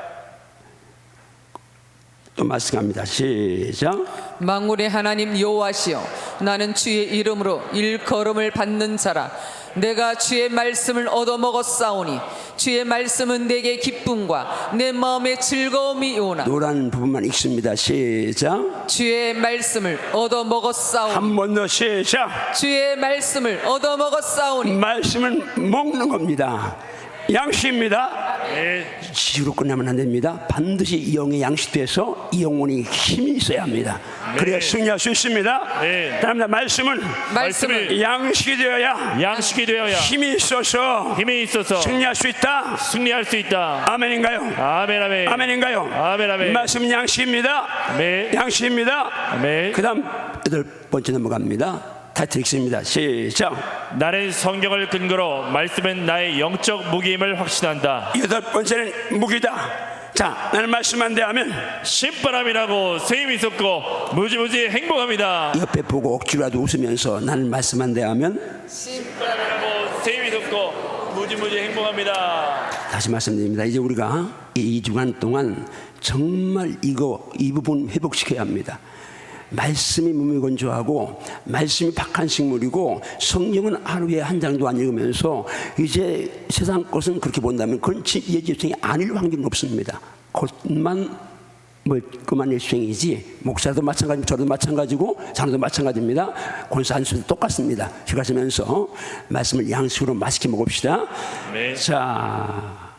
또 말씀합니다. 시작. 만군의 하나님 여호와시여 나는 주의 이름으로 일컬음을 받는 자라. 내가 주의 말씀을 얻어먹었사오니 주의 말씀은 내게 기쁨과 내 마음의 즐거움이오나. 노란 부분만 읽습니다. 시작. 주의 말씀을 얻어먹었사오니. 한 번 더 시작. 주의 말씀을 얻어먹었사오니. 말씀은 먹는 겁니다. 양식입니다. 네. 지으로 끝나면 안 됩니다. 반드시 영의 양식돼서 이 영혼이 힘이 있어야 합니다. 그래야 승리할 수 있습니다. 네. 다음날 말씀은 말씀을 양식이 되어야 양식이 되어야 힘이 있어서 힘이 있어서 승리할 수 있다. 승리할 수 있다. 아멘인가요? 아멘 아멘. 아멘인가요? 아멘 아멘. 말씀은 양식입니다. 아멘. 양식입니다. 아멘. 그다음 8번째 넘어갑니다. 타이틀 읽습니다. 시작. 나는 성경을 근거로 말씀은 나의 영적 무기임을 확신한다. 8번째는 무기다. 자, 나는 말씀만 대하면 신바람이 나고 쇠임이 솟고 무지무지 행복합니다. 옆에 보고 억지로라도 웃으면서 나는 말씀만 대하면 신바람이 나고 쇠임이 솟고 무지무지 행복합니다. 다시 말씀드립니다. 이제 우리가 이 2주간 동안 정말 이 부분 회복시켜야 합니다. 말씀이 몸에 건조하고 말씀이 박한 식물이고 성경은 하루에 한 장도 안 읽으면서 이제 세상 것은 그렇게 본다면 그건 예지수행이 아닐 확률은 없습니다. 곧만 그만 일수행이지. 목사도 마찬가지고 저도 마찬가지고 장로도 마찬가지입니다. 권사 안수도 똑같습니다. 기가시면서 말씀을 양식으로 맛있게 먹읍시다. 네. 자,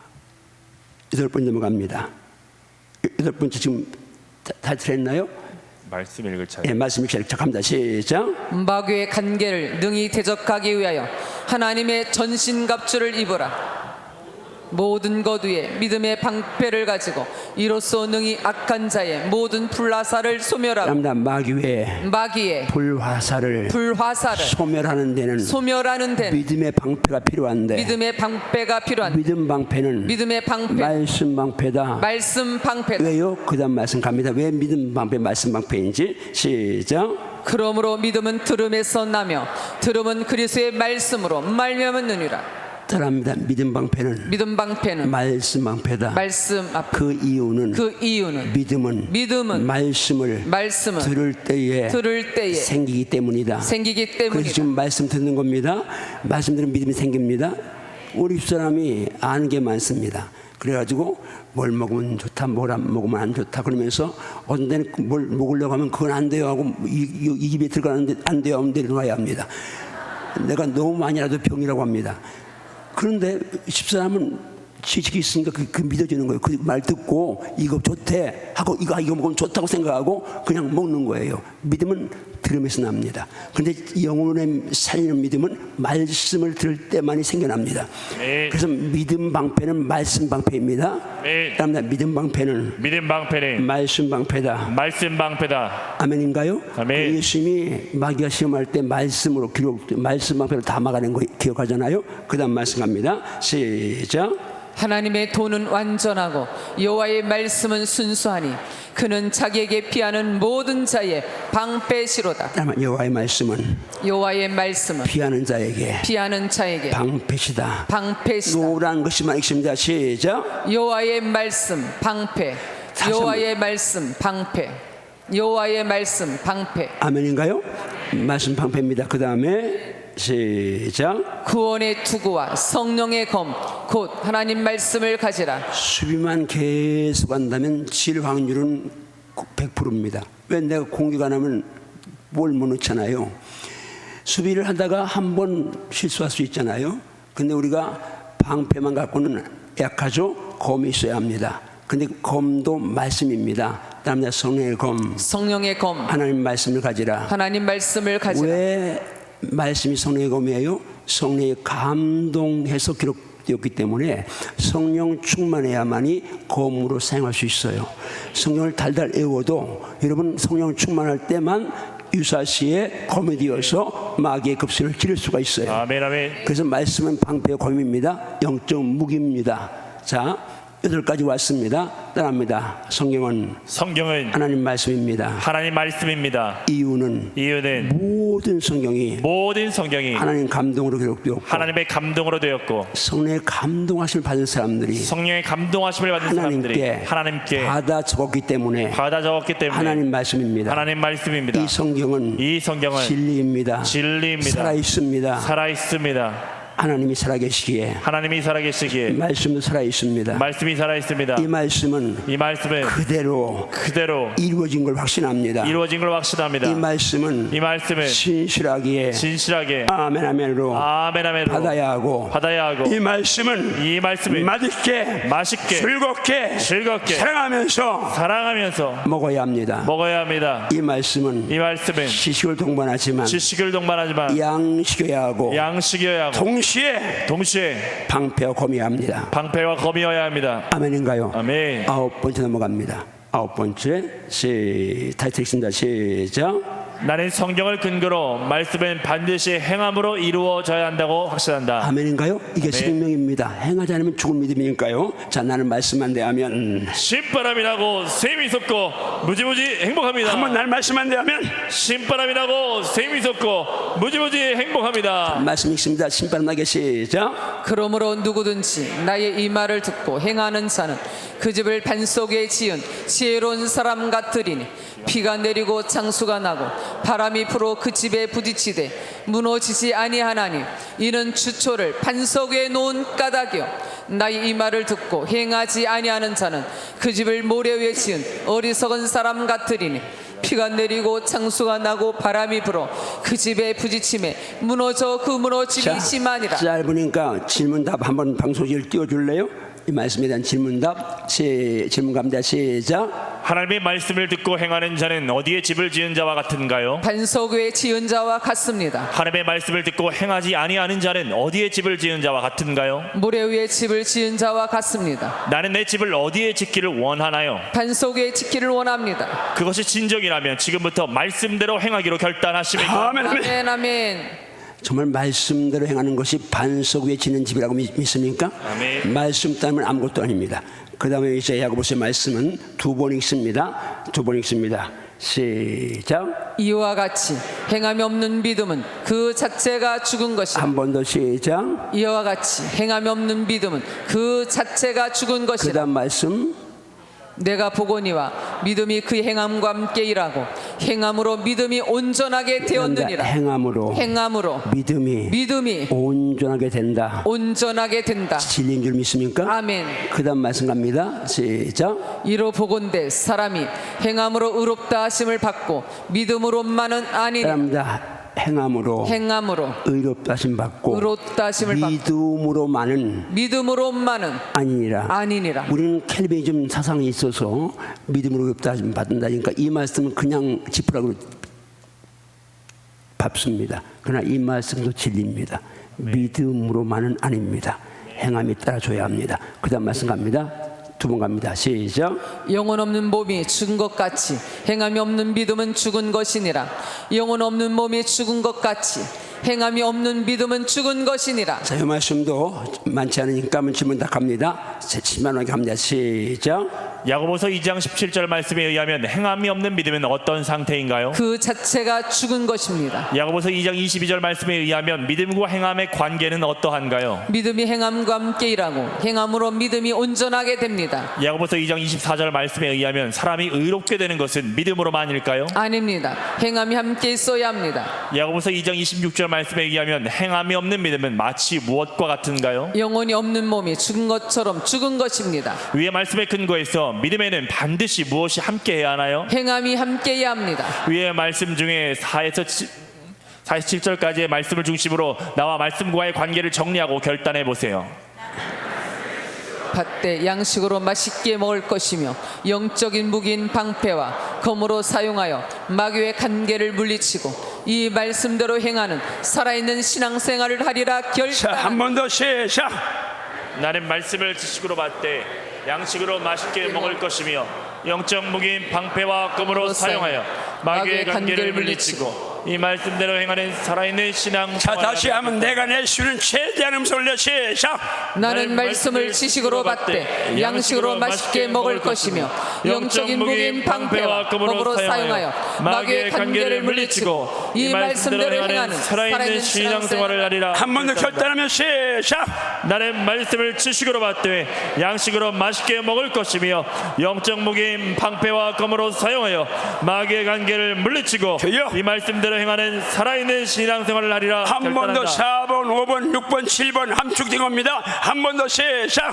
8번째 넘어갑니다. 8번째 지금 타이틀 했나요? 말씀 읽을 차례. 예, 말씀 시작합니다. 시작. 마귀의 간계를 능히 대적하기 위하여 하나님의 전신갑주를 입으라. 모든 것 위에 믿음의 방패를 가지고 이로써 능히 악한 자의 모든 불화살을 소멸하고. 그다음 마귀의 불화살을 소멸하는 데는 믿음의 방패가 필요한데 믿음의 방패가 필요한. 믿음 방패는 믿음의 방패 말씀 방패다. 말씀 방패다. 왜요? 그다음 말씀 갑니다. 왜 믿음 방패 말씀 방패인지 시작. 그러므로 믿음은 들음에서 나며 들음은 그리스도의 말씀으로 말미암았느니라. 따라합니다. 믿음 방패는 말씀 방패다. 말씀 앞. 그 이유는 믿음은 말씀을 들을 때에 생기기 때문이다. 그래서 지금 말씀 듣는 겁니다. 말씀 들으면 믿음이 생깁니다. 우리 집사람이 아는 게 많습니다. 그래가지고 뭘 먹으면 좋다, 뭘 안 먹으면 안 좋다 그러면서 어떤 데는 뭘 먹으려고 하면 그건 안 돼요 하고 이 집에 들어가는데 안 돼요 하면 내려놔야 합니다. 내가 너무 많이라도 병이라고 합니다. 그런데 집사람은 지식이 있으니까 그 믿어지는 거예요. 그 말 듣고 이거 좋대 하고 이거 먹으면 좋다고 생각하고 그냥 먹는 거예요. 믿음은 들음에서 납니다. 그런데 영혼의 살리는 믿음은 말씀을 들을 때만이 생겨납니다. 네. 그래서 믿음 방패는 말씀 방패입니다. 네. 그다음에 믿음 방패는 말씀 방패다. 말씀 방패다. 아멘인가요? 아멘. 예수님이 마귀가 시험할 때 말씀으로 말씀 방패를 다 막아낸 거 기억하잖아요. 그다음 말씀 갑니다. 시작. 하나님의 도는 완전하고 여호와의 말씀은 순수하니 그는 자기에게 피하는 모든 자의 방패시로다. 여호와의 말씀은 피하는 자에게 방패시다. 노란 것이만 읽습니다. 시작. 여호와의 말씀 방패. 여호와의 말씀 방패. 아멘인가요? 말씀 방패입니다. 그 다음에 시작. 구원의 투구와 성령의 검 곧 하나님 말씀을 가지라. 수비만 계속 한다면 질 확률은 100%입니다. 왜? 내가 공격 안 하면 뭘 못 넣잖아요. 수비를 하다가 한 번 실수할 수 있잖아요. 근데 우리가 방패만 갖고는 약하죠. 검이 있어야 합니다. 근데 검도 말씀입니다. 다음에 성령의 검 하나님 말씀을 가지라. 왜 말씀이 성령의 검이에요? 성령이 감동해서 기록되었기 때문에 성령 충만해야만이 검으로 사용할 수 있어요. 성령을 달달 외워도 여러분 성령 충만할 때만 유사시에 검이 되어서 마귀의 급수를 기를 수가 있어요. 아멘, 아멘. 그래서 말씀은 방패의 검입니다. 영적 무기입니다. 자, 8가지 왔습니다. 따라합니다. 성경은 하나님 말씀입니다. 이유는 모든 성경이 하나님 감동으로 기록되었고 하나님의 감동으로 되었고 성령의 감동하심을 받은 사람들이 하나님께 받아 적었기 때문에 하나님 말씀입니다. 이 성경은 진리입니다. 살아 있습니다. 하나님이 살아계시기에 하나님이 살아계시기에 말씀도 살아있습니다. 말씀이 살아있습니다. 이 말씀은 이 말씀은 그대로 이루어진 걸 확신합니다. 이루어진 걸 확신합니다. 이 말씀은 신실하기에 아멘 아멘으로 아멘 아멘으로 받아야 하고 이 말씀은 맛있게 즐겁게 사랑하면서 먹어야 합니다. 이 말씀은 지식을 동반하지만 양식이어야 하고 동시에 방패와 검이어야 합니다. 아멘인가요? 아멘. 9번째 넘어갑니다. 9번째 타이틀 있습니다. 시작. 나는 성경을 근거로 말씀은 반드시 행함으로 이루어져야 한다고 확신한다. 아멘인가요? 이게 생명입니다. 행하지 않으면 죽을 믿음이니까요. 자, 나는 말씀만 대하면 신바람이 나고 샘이 솟고 무지무지 행복합니다. 한번 날 말씀만 대하면 신바람이 나고 샘이 솟고 무지무지 행복합니다. 말씀 읽습니다. 신바람 나게 시작. 그러므로 누구든지 나의 이 말을 듣고 행하는 자는 그 집을 반석에 지은 지혜로운 사람 같으리니 비가 내리고 장수가 나고 바람이 불어 그 집에 부딪히되 무너지지 아니하나니 이는 주초를 반석 위에 놓은 까닭이요 나의 이 말을 듣고 행하지 아니하는 자는 그 집을 모래 위에 지은 어리석은 사람 같으리니 비가 내리고 장수가 나고 바람이 불어 그 집에 부딪힘에 무너져 그 무너짐이 심하니라. 짧으니까 질문답 한번 방송지를 띄워줄래요? 이 말씀에 대한 질문답 질문 갑니다. 시작. 하나님의 말씀을 듣고 행하는 자는 어디에 집을 지은 자와 같은가요? 반석 위에 지은 자와 같습니다. 하나님의 말씀을 듣고 행하지 아니하는 자는 어디에 집을 지은 자와 같은가요? 모래 위에 집을 지은 자와 같습니다. 나는 내 집을 어디에 짓기를 원하나요? 반석 위에 짓기를 원합니다. 그것이 진정이라면 지금부터 말씀대로 행하기로 결단하십니까? 아멘 아멘. 아멘 아멘. 정말 말씀대로 행하는 것이 반석 위에 지는 집이라고 믿습니까? 아멘. 말씀 따면 아무것도 아닙니다. 그 다음에 이제 야고보서의 말씀은 두 번 읽습니다. 시작. 이와 같이 행함이 없는 믿음은 그 자체가 죽은 것이라. 한 번 더 시작. 이와 같이 행함이 없는 믿음은 그 자체가 죽은 그 것이라. 다음 말씀. 내가 보거니와 믿음이 그 행함과 함께 일하고 행함으로 믿음이 온전하게 되었느니라. 행함으로 믿음이 온전하게 된다. 진리인 줄 믿습니까? 아멘. 그 다음 말씀 갑니다. 시작. 이로 보건대 사람이 행함으로 의롭다 하심을 받고 믿음으로만은 아니니라. 행함으로 의롭다 하심 받고 믿음으로만은 아니니라. 우리는 캘비니즘 사상이 있어서 믿음으로 의롭다 하심 받는다니까 이 말씀은 그냥 짚으라고 밟습니다. 그러나 이 말씀도 진리입니다. 믿음으로만은 아닙니다. 행함이 따라줘야 합니다. 그 다음 말씀 갑니다. 두 번 갑니다. 시작. 영혼 없는 몸이 죽은 것 같이 행함이 없는 믿음은 죽은 것이니라. 영혼 없는 몸이 죽은 것 같이 행함이 없는 믿음은 죽은 것이니라. 자, 이 말씀도 많지 않으니까 한번 질문 다 갑니다. 질문하게 갑니다. 시작. 야고보서 2장 17절 말씀에 의하면 행함이 없는 믿음은 어떤 상태인가요? 그 자체가 죽은 것입니다. 야고보서 2장 22절 말씀에 의하면 믿음과 행함의 관계는 어떠한가요? 믿음이 행함과 함께 일하고 행함으로 믿음이 온전하게 됩니다. 야고보서 2장 24절 말씀에 의하면 사람이 의롭게 되는 것은 믿음으로만일까요? 아닙니다. 행함이 함께 있어야 합니다. 야고보서 2장 26절 말씀에 의하면 행함이 없는 믿음은 마치 무엇과 같은가요? 영혼이 없는 몸이 죽은 것처럼 죽은 것입니다. 위의 말씀에 근거해서 믿음에는 반드시 무엇이 함께해야 하나요? 행함이 함께해야 합니다. 위의 말씀 중에 4에서 47절까지의 말씀을 중심으로 나와 말씀과의 관계를 정리하고 결단해 보세요. 밭때 양식으로 맛있게 먹을 것이며 영적인 무기인 방패와 검으로 사용하여 마귀의 간계를 물리치고 이 말씀대로 행하는 살아있는 신앙생활을 하리라 결단. 한 번 더 시작. 나는 말씀을 지식으로 받되 양식으로 맛있게 먹을 것이며 영적 무기인 방패와 검으로 사용하여 마귀의 간계를 물리치고 이 말씀대로 행하는 살아있는 신앙. 자, 다시 하면 내가 낼 수 있는 최대한 음성을 시작. 나는 말씀을 지식으로 받되 양식으로 맛있게 먹을 것이며 영적인 무기인 방패와 검으로 사용하여 마귀의 간계를 물리치고 이 말씀대로 행하는 살아있는 신앙생활을 하리라. 한 번 더 결단하면 시작. 나는 말씀을 지식으로 받되 양식으로 맛있게 먹을 것이며 영적 무기인 방패와 검으로 사용하여 마귀의 간계를 물리치고 이 말씀대로 말씀대로 행하는 살아있는 신앙생활을 하리라 한 번 더 결단한다. 4번, 5번, 6번, 7번 함축된 겁니다. 한 번 더 시작.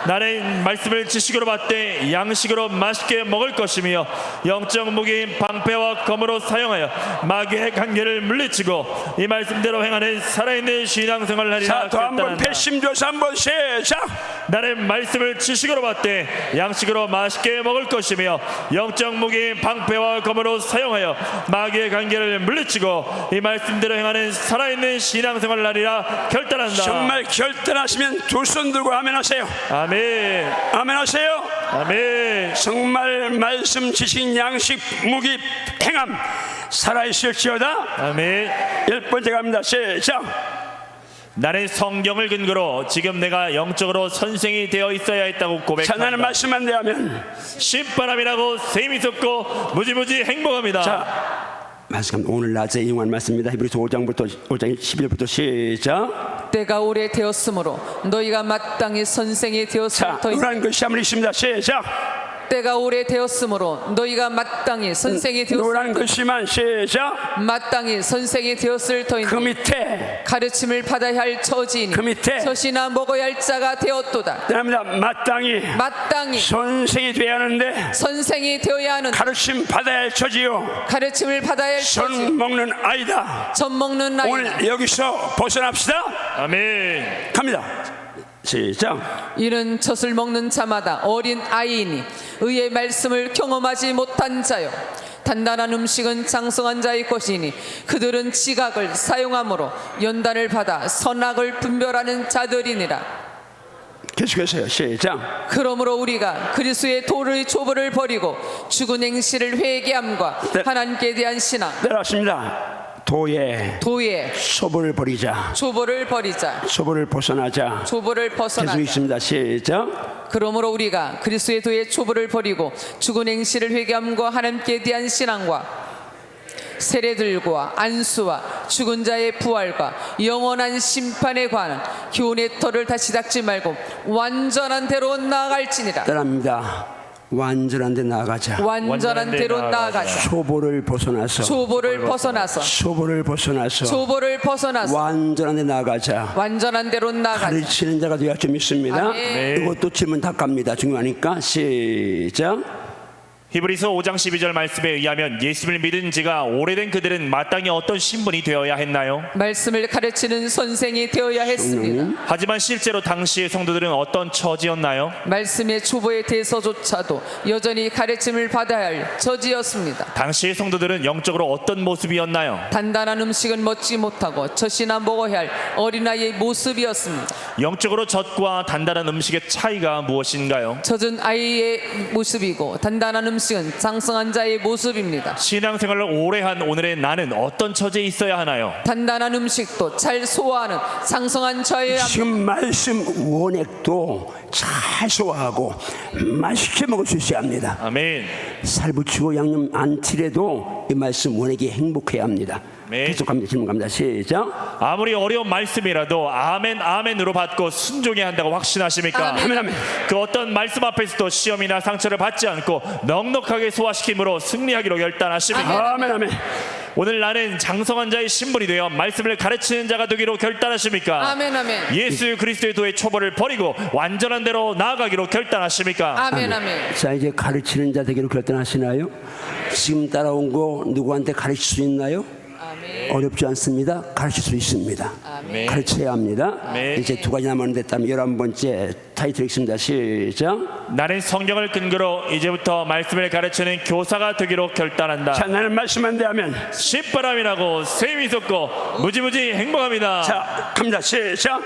나는 말씀을 지식으로 받되 양식으로 맛있게 먹을 것이며 영적 무기인 방패와 검으로 사용하여 마귀의 관계를 물리치고 이 말씀대로 행하는 살아있는 신앙생활을 하리라 자, 또 한 번 결단한다. 패심조사 한 번 시작. 나는 말씀을 지식으로 받되 양식으로 맛있게 먹을 것이며 영적 무기인 방패와 검으로 사용하여 마귀의 관계를 물리치고 이 말씀대로 행하는 살아있는 신앙생활을 하리라 결단한다. 정말 결단하시면 두 손 들고 아멘 하세요. 아멘. 아멘 하세요. 아멘. 정말 말씀, 지식, 양식, 무기, 행함 살아있을지어다. 아멘. 10번째 갑니다. 시작. 나는 성경을 근거로 지금 내가 영적으로 선생이 되어 있어야 했다고 자, 나는 고백한다. 말씀만 대하면 신바람이라고 셈이 솟고 무지무지 행복합니다. 자, 말씀 오늘 낮에 인용한 말씀입니다. 히브리서 5장부터 5장 11절부터 시작. 때가 오래 되었으므로 너희가 마땅히 선생이 되었을 자, 터이다. 노란 글씨 한번 읽습니다. 시작. 때가 오래 되었으므로 너희가 마땅히 선생이 노란 되었을 글씨만 시작. 마땅히 선생이 되었을 터이니 그 밑에 가르침을 받아야 할 처지이니 그 밑에 젖이나 먹어야 할 자가 되었도다. 그다음에 마땅히 마땅히 선생이 돼야 하는데 선생이 되어야 하는 가르침 받아야 할 처지요. 가르침을 받아야 할 처지. 전 먹는 아이다. 젖 먹는 나이. 오늘 여기서 벗어납시다. 아멘. 갑니다. 시작. 이는 젖을 먹는 자마다 어린 아이이니 의의 말씀을 경험하지 못한 자요 단단한 음식은 장성한 자의 것이니 그들은 지각을 사용함으로 연단을 받아 선악을 분별하는 자들이니라. 계속해서요. 시작. 그러므로 우리가 그리스도의 도의 초보를 버리고 죽은 행실을 회개함과 네. 하나님께 대한 신앙 내려왔습니다. 도의 도의 소보를 버리자. 초보를 버리자. 소보를 벗어나자. 초보를 계속 벗어나자. 있습니다. 시작. 그러므로 우리가 그리스도의 도의 초보를 버리고 죽은 행실을 회개함과 하나님께 대한 신앙과 세례들과 안수와 죽은 자의 부활과 영원한 심판에 관한 교훈의 터를 다시 닦지 말고 완전한 대로 나아갈지니라. 따라합니다. 완전한 데 나아가자. 완전한 대로 나아가자. 초보를 벗어나서 초보를 벗어나서 초보를 벗어나서 초보를 벗어나서 완전한 데 나아가자. 완전한 대로 나아가자. 가르치는 자가 되어야 좀 있습니다. 아멘. 이것도 질문 다 갑니다. 중요하니까 시작. 히브리서 5장 12절 말씀에 의하면 예수를 믿은 지가 오래된 그들은 마땅히 어떤 신분이 되어야 했나요? 말씀을 가르치는 선생이 되어야 했습니다. 하지만 실제로 당시의 성도들은 어떤 처지였나요? 말씀의 초보에 대해서조차도 여전히 가르침을 받아야 할 처지였습니다. 당시의 성도들은 영적으로 어떤 모습이었나요? 단단한 음식은 먹지 못하고 젖이나 먹어야 할 어린아이의 모습이었습니다. 영적으로 젖과 단단한 음식의 차이가 무엇인가요? 젖은 아이의 모습이고 단단한 음식은 장성한 자의 모습입니다. 신앙생활을 오래 한 오늘의 나는 어떤 처지에 있어야 하나요? 단단한 음식도 잘 소화하는 장성한 자의 지금 말씀 원액도 잘 소화하고 맛있게 먹을 수 있어야 합니다. 아멘. 살 붙이고 양념 안 칠해도 이 말씀 원액이 행복해야 합니다. 네. 계속합니다. 질문 갑니다. 시작. 아무리 어려운 말씀이라도 아멘 아멘으로 받고 순종해야 한다고 확신하십니까? 아멘 아멘. 그 어떤 말씀 앞에서도 시험이나 상처를 받지 않고 넉넉하게 소화시킴으로 승리하기로 결단하십니까? 아멘 아멘. 오늘 나는 장성한 자의 신분이 되어 말씀을 가르치는 자가 되기로 결단하십니까? 아멘 아멘. 예수 그리스도의 도의 초보를 버리고 완전한 대로 나아가기로 결단하십니까? 아멘 아멘. 자, 이제 가르치는 자 되기로 결단하시나요? 지금 따라온 거 누구한테 가르칠 수 있나요? 어렵지 않습니다. 가르칠 수 있습니다. 네. 가르쳐야 합니다. 네. 이제 두 가지 남았는데 따면 11번째 타이틀 있습니다. 시작. 나는 성경을 근거로 이제부터 말씀을 가르치는 교사가 되기로 결단한다. 자, 나는 말씀만 대하면 신바람이라고 셈이 솟고 무지무지 행복합니다. 자, 갑니다. 시작.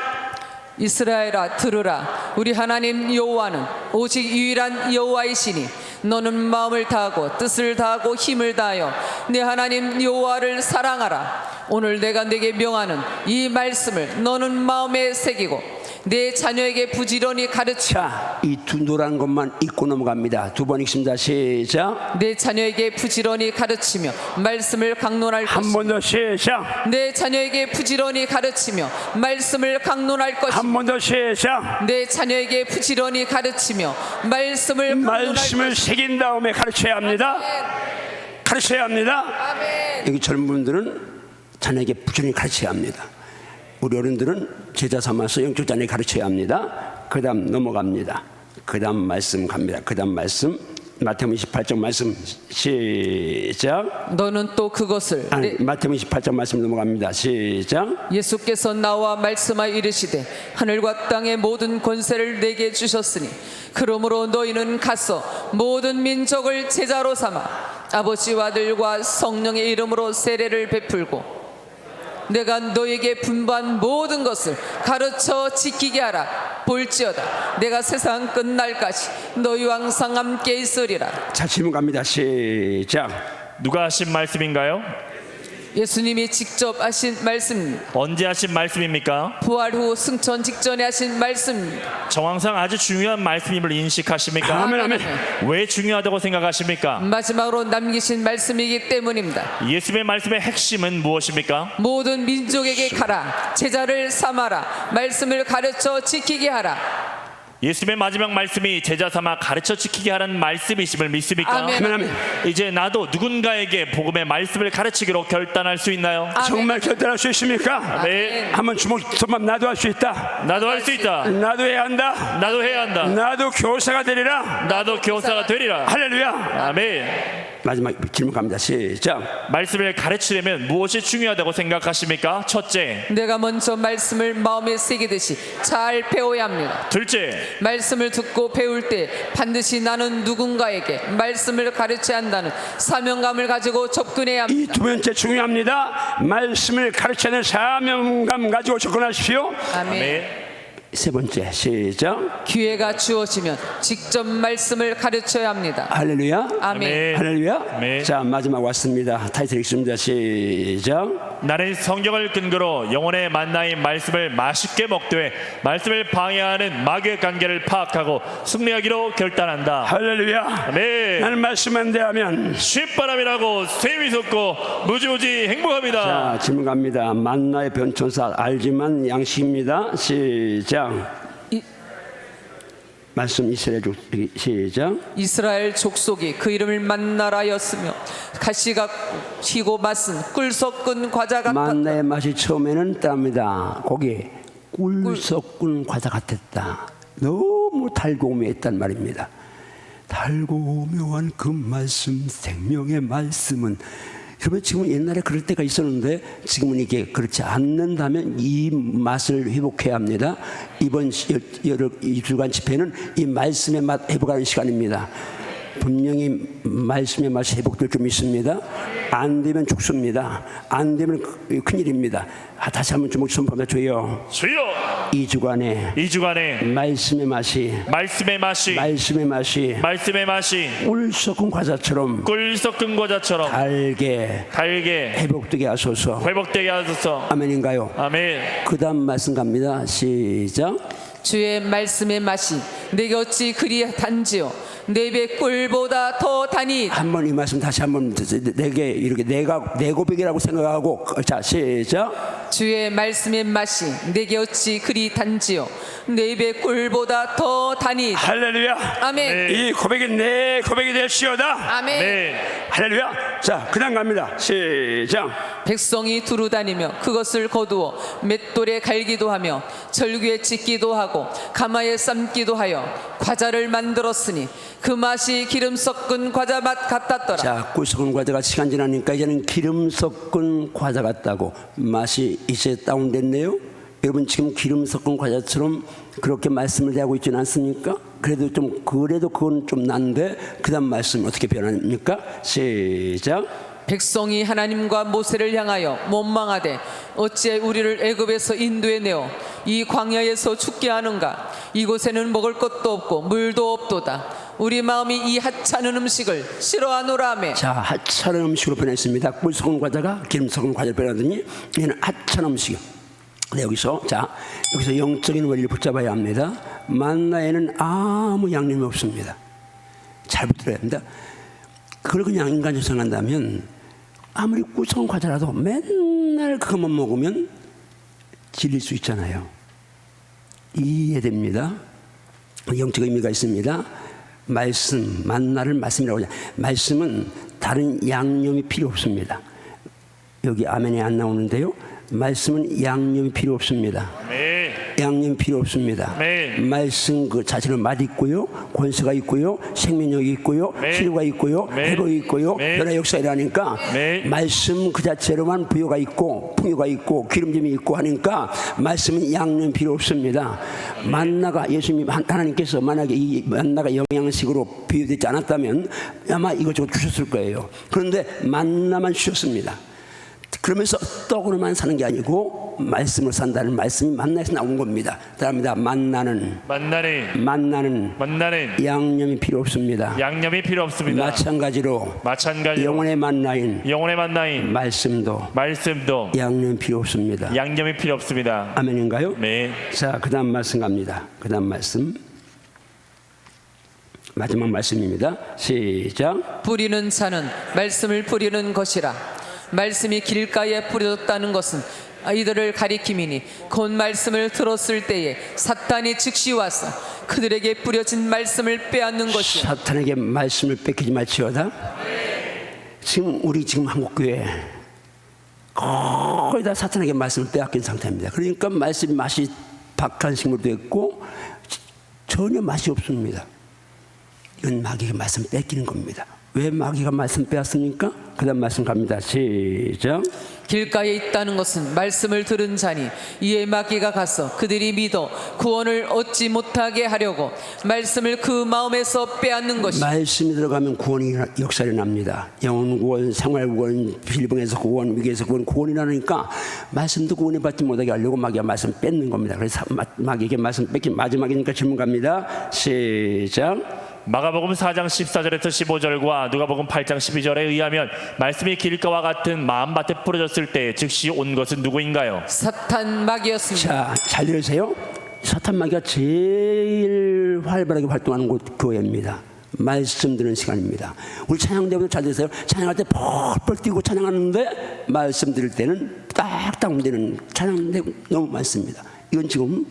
이스라엘아 들으라. 우리 하나님 여호와는 오직 유일한 여호와이시니 너는 마음을 다하고 뜻을 다하고 힘을 다하여 내 하나님 여호와를 사랑하라. 오늘 내가 내게 명하는 이 말씀을 너는 마음에 새기고 내 자녀에게 부지런히 가르쳐. 자, 이 두 노란 것만 읽고 넘어갑니다. 두 번 읽습니다. 시작. 내 자녀에게 부지런히 가르치며 말씀을 강론할 한 것이며 번 더 시작. 내 자녀에게 부지런히 가르치며 말씀을 강론할 것이며 한 번 더 시작. 내 자녀에게 부지런히 가르치며 말씀을 강론할 말씀을 새긴 다음에 가르쳐야 합니다. 가르쳐야 합니다. 아멘. 아멘. 여기 젊은 분들은 자녀에게 부지런히 가르쳐야 합니다. 우리 어른들은 제자 삼아서 영적 자녀에 가르쳐야 합니다. 그 다음 넘어갑니다. 그 다음 말씀 갑니다. 그 다음 말씀 마태복음 28장 말씀 시작. 너는 또 그것을 아니, 마태복음 28장 말씀 넘어갑니다. 시작. 예수께서 나와 말씀하여 이르시되 하늘과 땅의 모든 권세를 내게 주셨으니 그러므로 너희는 가서 모든 민족을 제자로 삼아 아버지와 아들과 성령의 이름으로 세례를 베풀고 내가 너에게 분부한 모든 것을 가르쳐 지키게 하라. 볼지어다 내가 세상 끝날까지 너희와 항상 함께 있으리라. 자, 질문 갑니다. 시작. 누가 하신 말씀인가요? 예수님이 직접 하신 말씀입니다. 언제 하신 말씀입니까? 부활 후 승천 직전에 하신 말씀입니다. 정황상 아주 중요한 말씀임을 인식하십니까? 아멘, 아멘. 왜 중요하다고 생각하십니까? 마지막으로 남기신 말씀이기 때문입니다. 예수님의 말씀의 핵심은 무엇입니까? 모든 민족에게 가라. 제자를 삼아라. 말씀을 가르쳐 지키게 하라. 예수님의 마지막 말씀이 제자 삼아 가르쳐 지키게 하라는 말씀이심을 믿습니까? 아멘. 아멘, 아멘. 이제 나도 누군가에게 복음의 말씀을 가르치기로 결단할 수 있나요? 아멘. 정말 결단할 수 있습니까? 네. 한번 주먹 손만 나도 할 수 있다. 나도 할 수 있다. 나도 해야 한다. 나도 해야 한다. 나도 교사가 되리라. 나도 교사가 되리라. 할렐루야. 아멘. 마지막 질문 갑니다. 시작. 말씀을 가르치려면 무엇이 중요하다고 생각하십니까? 첫째. 내가 먼저 말씀을 마음에 새기듯이 잘 배워야 합니다. 둘째. 말씀을 듣고 배울 때 반드시 나는 누군가에게 말씀을 가르쳐야 한다는 사명감을 가지고 접근해야 합니다. 이 두 번째 중요합니다. 말씀을 가르치는 사명감 가지고 접근하십시오. 아멘. 아멘. 세 번째 시작. 기회가 주어지면 직접 말씀을 가르쳐야 합니다. 할렐루야. 아멘. 할렐루야. 아멘. 자, 마지막 왔습니다. 타이틀 읽습니다. 시작. 나는 성경을 근거로 영혼의 만나인 말씀을 맛있게 먹되 말씀을 방해하는 마귀의 관계를 파악하고 승리하기로 결단한다. 할렐루야. 아멘. 나는 말씀만 대하면. 쉿바람이라고 쇠임이 솟고 무지무지 행복합니다. 자, 질문 갑니다. 만나의 변천사 알지만 양식입니다. 시작. 말씀 이스라엘 족속이 시작. 이스라엘 족속이 그 이름을 만나라였으며 가시가 희고 맛은 꿀 섞은 과자 같았다. 만나의 맛이 처음에는 땀이다. 거기 꿀 섞은 과자 같았다. 너무 달고 오묘했단 말입니다. 달고 오묘한 그 말씀, 생명의 말씀은, 여러분 지금 옛날에 그럴 때가 있었는데 지금은 이게 그렇지 않는다면 이 맛을 회복해야 합니다. 이번 2주간 집회는 이 말씀의 맛 회복하는 시간입니다. 분명히 말씀의 맛이 회복될 좀 있습니다. 안 되면 죽습니다. 안 되면 큰일입니다. 다시 한번 주먹 선포하며 주여, 주여, 2주간에 말씀의 맛이 꿀 섞은 과자처럼 달게 회복되게 하소서. 아멘인가요? 아멘. 그 다음 말씀 갑니다. 시작. 주의 말씀의 맛이 내게 어찌 그리 단지요 내 입에 꿀보다 더 다니. 한번 이 말씀 다시 한번 내게 이렇게 내 고백이라고 생각하고, 자 시작. 주의 말씀의 맛이 내게 어찌 그리 단지요 내 입에 꿀보다 더 다니. 할렐루야. 아멘. 이 고백이 내 고백이 될시오다. 아멘. 네. 할렐루야. 자, 그다음 갑니다. 시작. 백성이 두루 다니며 그것을 거두어 맷돌에 갈기도 하며 절규에 찢기도 하고 가마에 삶기도 하여 과자를 만들었으니 그 맛이 기름 섞은 과자 맛 같았더라. 자, 꿀 섞은 과자가 시간 지나니까 이제는 기름 섞은 과자 같다고 맛이 이제 다운됐네요. 여러분 지금 기름 섞은 과자처럼 그렇게 말씀을 대하고 있지는 않습니까? 그래도 그건 좀 난데 그다음 말씀 어떻게 변합니까? 시작. 백성이 하나님과 모세를 향하여 원망하되 어찌 우리를 애굽에서 인도해 내어 이 광야에서 죽게 하는가? 이곳에는 먹을 것도 없고 물도 없도다. 우리 마음이 이 하찮은 음식을 싫어하노라며. 자, 하찮은 음식으로 변했습니다. 꿀 섞은 과자가 기름 섞은 과자로 변하더니 얘는 하찮은 음식. 네, 여기서 영적인 원리를 붙잡아야 합니다. 만나에는 아무 양념이 없습니다. 잘 붙들어야 합니다. 그걸 그냥 인간적으로 생각한다면 아무리 꿀 섞은 과자라도 맨날 그것만 먹으면 질릴 수 있잖아요. 이해됩니다. 영적 의미가 있습니다. 말씀, 만나를 말씀이라고 하죠. 말씀은 다른 양념이 필요 없습니다. 여기 아멘이 안 나오는데요. 말씀은 양념이 필요 없습니다. 네. 양념이 필요 없습니다. 네. 말씀 그 자체는 맛 있고요, 권세가 있고요, 생명력이 있고요, 네. 치료가 있고요, 네. 회복이 있고요, 네. 변화 역사가 일어나니까 네. 말씀 그 자체로만 부여가 있고 풍요가 있고 기름짐이 있고 하니까 말씀은 양념 필요 없습니다. 만나가 예수님 하나님께서 만약에 이 만나가 영양식으로 비유되지 않았다면 아마 이것저것 주셨을 거예요. 그런데 만나만 주셨습니다. 그러면서 떡으로만 사는 게 아니고 말씀을 산다는 말씀이 만나에서 나온 겁니다. 따라합니다. 만나는 양념이 필요 없습니다. 양념이 필요 없습니다. 마찬가지로 영혼의 만나인 말씀도 양념이 필요 없습니다. 양념이 필요 없습니다. 아멘인가요? 네. 자, 그다음 말씀 갑니다. 그다음 말씀 마지막 말씀입니다. 시작. 뿌리는 자는 말씀을 뿌리는 것이라. 말씀이 길가에 뿌려졌다는 것은 이들을 가리킴이니 곧 말씀을 들었을 때에 사탄이 즉시 와서 그들에게 뿌려진 말씀을 빼앗는 것이요. 사탄에게 말씀을 뺏기지 말지어다. 지금 우리 한국교회 거의 다 사탄에게 말씀을 빼앗긴 상태입니다. 그러니까 말씀 맛이 박한 식물도 있고 전혀 맛이 없습니다. 이건 마귀가 말씀 뺏기는 겁니다. 왜 마귀가 말씀 빼앗습니까? 그 다음 말씀 갑니다. 시작. 길가에 있다는 것은 말씀을 들은 자니 이에 마귀가 가서 그들이 믿어 구원을 얻지 못하게 하려고 말씀을 그 마음에서 빼앗는 것이다. 말씀이 들어가면 구원이 역사를 납니다. 영혼 구원, 생활 구원, 빌붕에서 구원, 위기에서 구원, 구원이라니까 말씀도 구원을 받지 못하게 하려고 마귀가 말씀 뺏는 겁니다. 그래서 마귀에게 말씀 뺏긴 마지막이니까 질문 갑니다. 시작. 마가복음 4장 14절에서 15절과 누가복음 8장 12절에 의하면 말씀이 길가와 같은 마음밭에 뿌려졌을 때 즉시 온 것은 누구인가요? 사탄 마귀였습니다. 자, 잘 들으세요. 사탄 마귀가 제일 활발하게 활동하는 곳 교회입니다. 말씀 듣는 시간입니다. 우리 찬양대보다 잘 들으세요. 찬양할 때 펄펄 뛰고 찬양하는데 말씀 들을 때는 딱딱 움직이는 찬양대 너무 많습니다. 이건 지금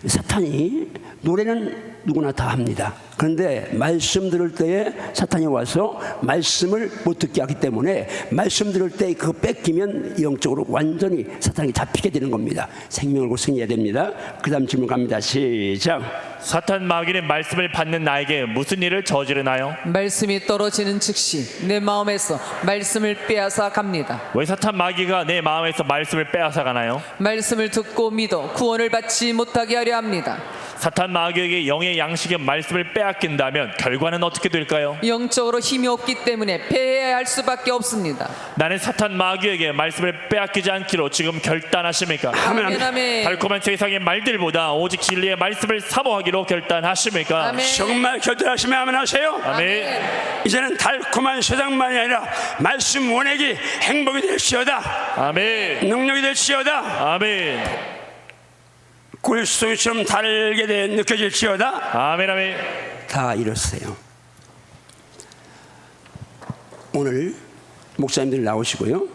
사탄이 노래는 누구나 다 합니다. 그런데 말씀 들을 때에 사탄이 와서 말씀을 못 듣게 하기 때문에 말씀 들을 때 그거 뺏기면 영적으로 완전히 사탄에게 잡히게 되는 겁니다. 생명을 곧 승리해야 됩니다. 그 다음 질문 갑니다. 시작. 사탄 마귀는 말씀을 받는 나에게 무슨 일을 저지르나요? 말씀이 떨어지는 즉시 내 마음에서 말씀을 빼앗아 갑니다. 왜 사탄 마귀가 내 마음에서 말씀을 빼앗아 가나요? 말씀을 듣고 믿어 구원을 받지 못하게 하려 합니다. 사탄 마귀에게 영의 양식의 말씀을 빼앗긴다면 결과는 어떻게 될까요? 영적으로 힘이 없기 때문에 패해야 할 수밖에 없습니다. 나는 사탄 마귀에게 말씀을 빼앗기지 않기로 지금 결단하십니까? 아멘. 아멘. 달콤한 세상의 말들보다 오직 진리의 말씀을 사모하기로 결단하십니까? 아멘. 정말 결단하시면 아멘 하세요. 아멘. 이제는 달콤한 세상만이 아니라 말씀 원액이 행복이 될지어다. 아멘. 능력이 될지어다. 아멘. 꿀송이처럼 달게 돼 느껴질지어다. 아멘. 아멘. 다 이렇어요. 오늘 목사님들 나오시고요.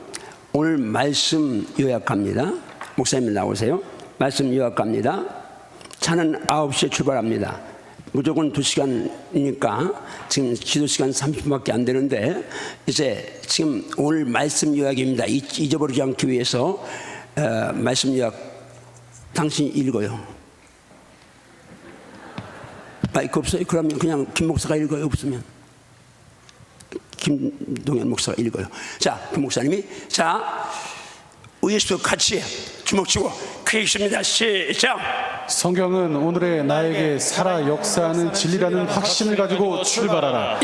오늘 말씀 요약합니다. 목사님들 나오세요. 말씀 요약합니다. 차는 9시에 출발합니다. 무조건 2시간이니까 지금 기도 시간 30분밖에 안 되는데 이제 지금 오늘 말씀 요약입니다. 잊어버리지 않기 위해서 말씀 요약 당신이 읽어요. 마이크 없어요? 그러면 그냥 김 목사가 읽어요. 없으면 김동현 목사가 읽어요. 자, 그 목사님이 자 우예수 같이 주먹 쥐고 크게 읽습니다. 시작. 성경은 오늘의 나에게 살아 역사하는 진리라는 확신을 가지고 출발하라.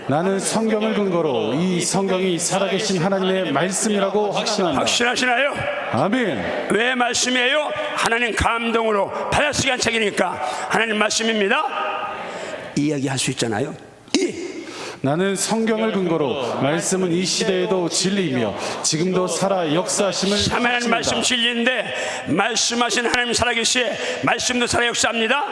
나는 성경을 근거로 이 성경이 살아계신 하나님의 말씀이라고 확신한다. 확신하시나요? 아멘. 왜 말씀이에요? 하나님 감동으로 받아쓰기 한 책이니까 하나님 말씀입니다. 이야기할 수 있잖아요. 나는 성경을 근거로 말씀은 이 시대에도 진리이며 지금도 살아 역사하심을 하나님 말씀 확신한다. 진리인데 말씀하신 하나님 살아계시에 말씀도 살아 역사합니다.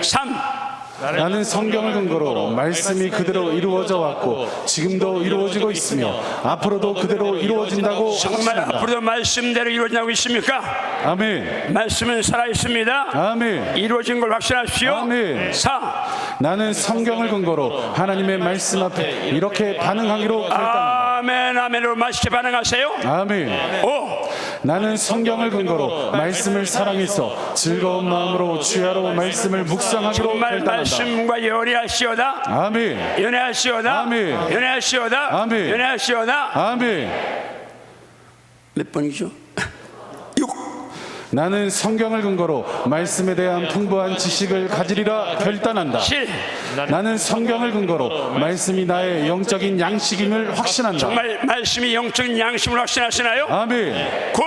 3. 나는 성경을 근거로 말씀이 그대로 이루어져 왔고 지금도 이루어지고 있으며 앞으로도 그대로 이루어진다고 정말 확신한다. 앞으로도 말씀대로 이루어지고 있습니까? 아멘. 말씀은 살아 있습니다. 아멘. 이루어진 걸 확신하십시오. 아멘. 4. 나는 성경을 근거로 하나님의 말씀 앞에 이렇게 반응하기로 결단한다. 아멘 아멘으로 맛있게 반응하세요. 아멘. 5. 나는 성경을 근거로 말씀을 사랑해서 즐거운 마음으로 주야로 말씀을 묵상하기로 정말 결단한다. 말씀과 연애하시오다. 아멘. 연애하시오다. 아멘. 연애하시오다. 아멘. 연애하시오다. 아멘. 몇 번이죠? 6. 나는 성경을 근거로 말씀에 대한 풍부한 지식을 가지리라 결단한다. 7. 나는 성경을 근거로 말씀이 나의 영적인 양식임을 확신한다. 정말 말씀이 영적인 양심을 확신하시나요? 아멘. 9.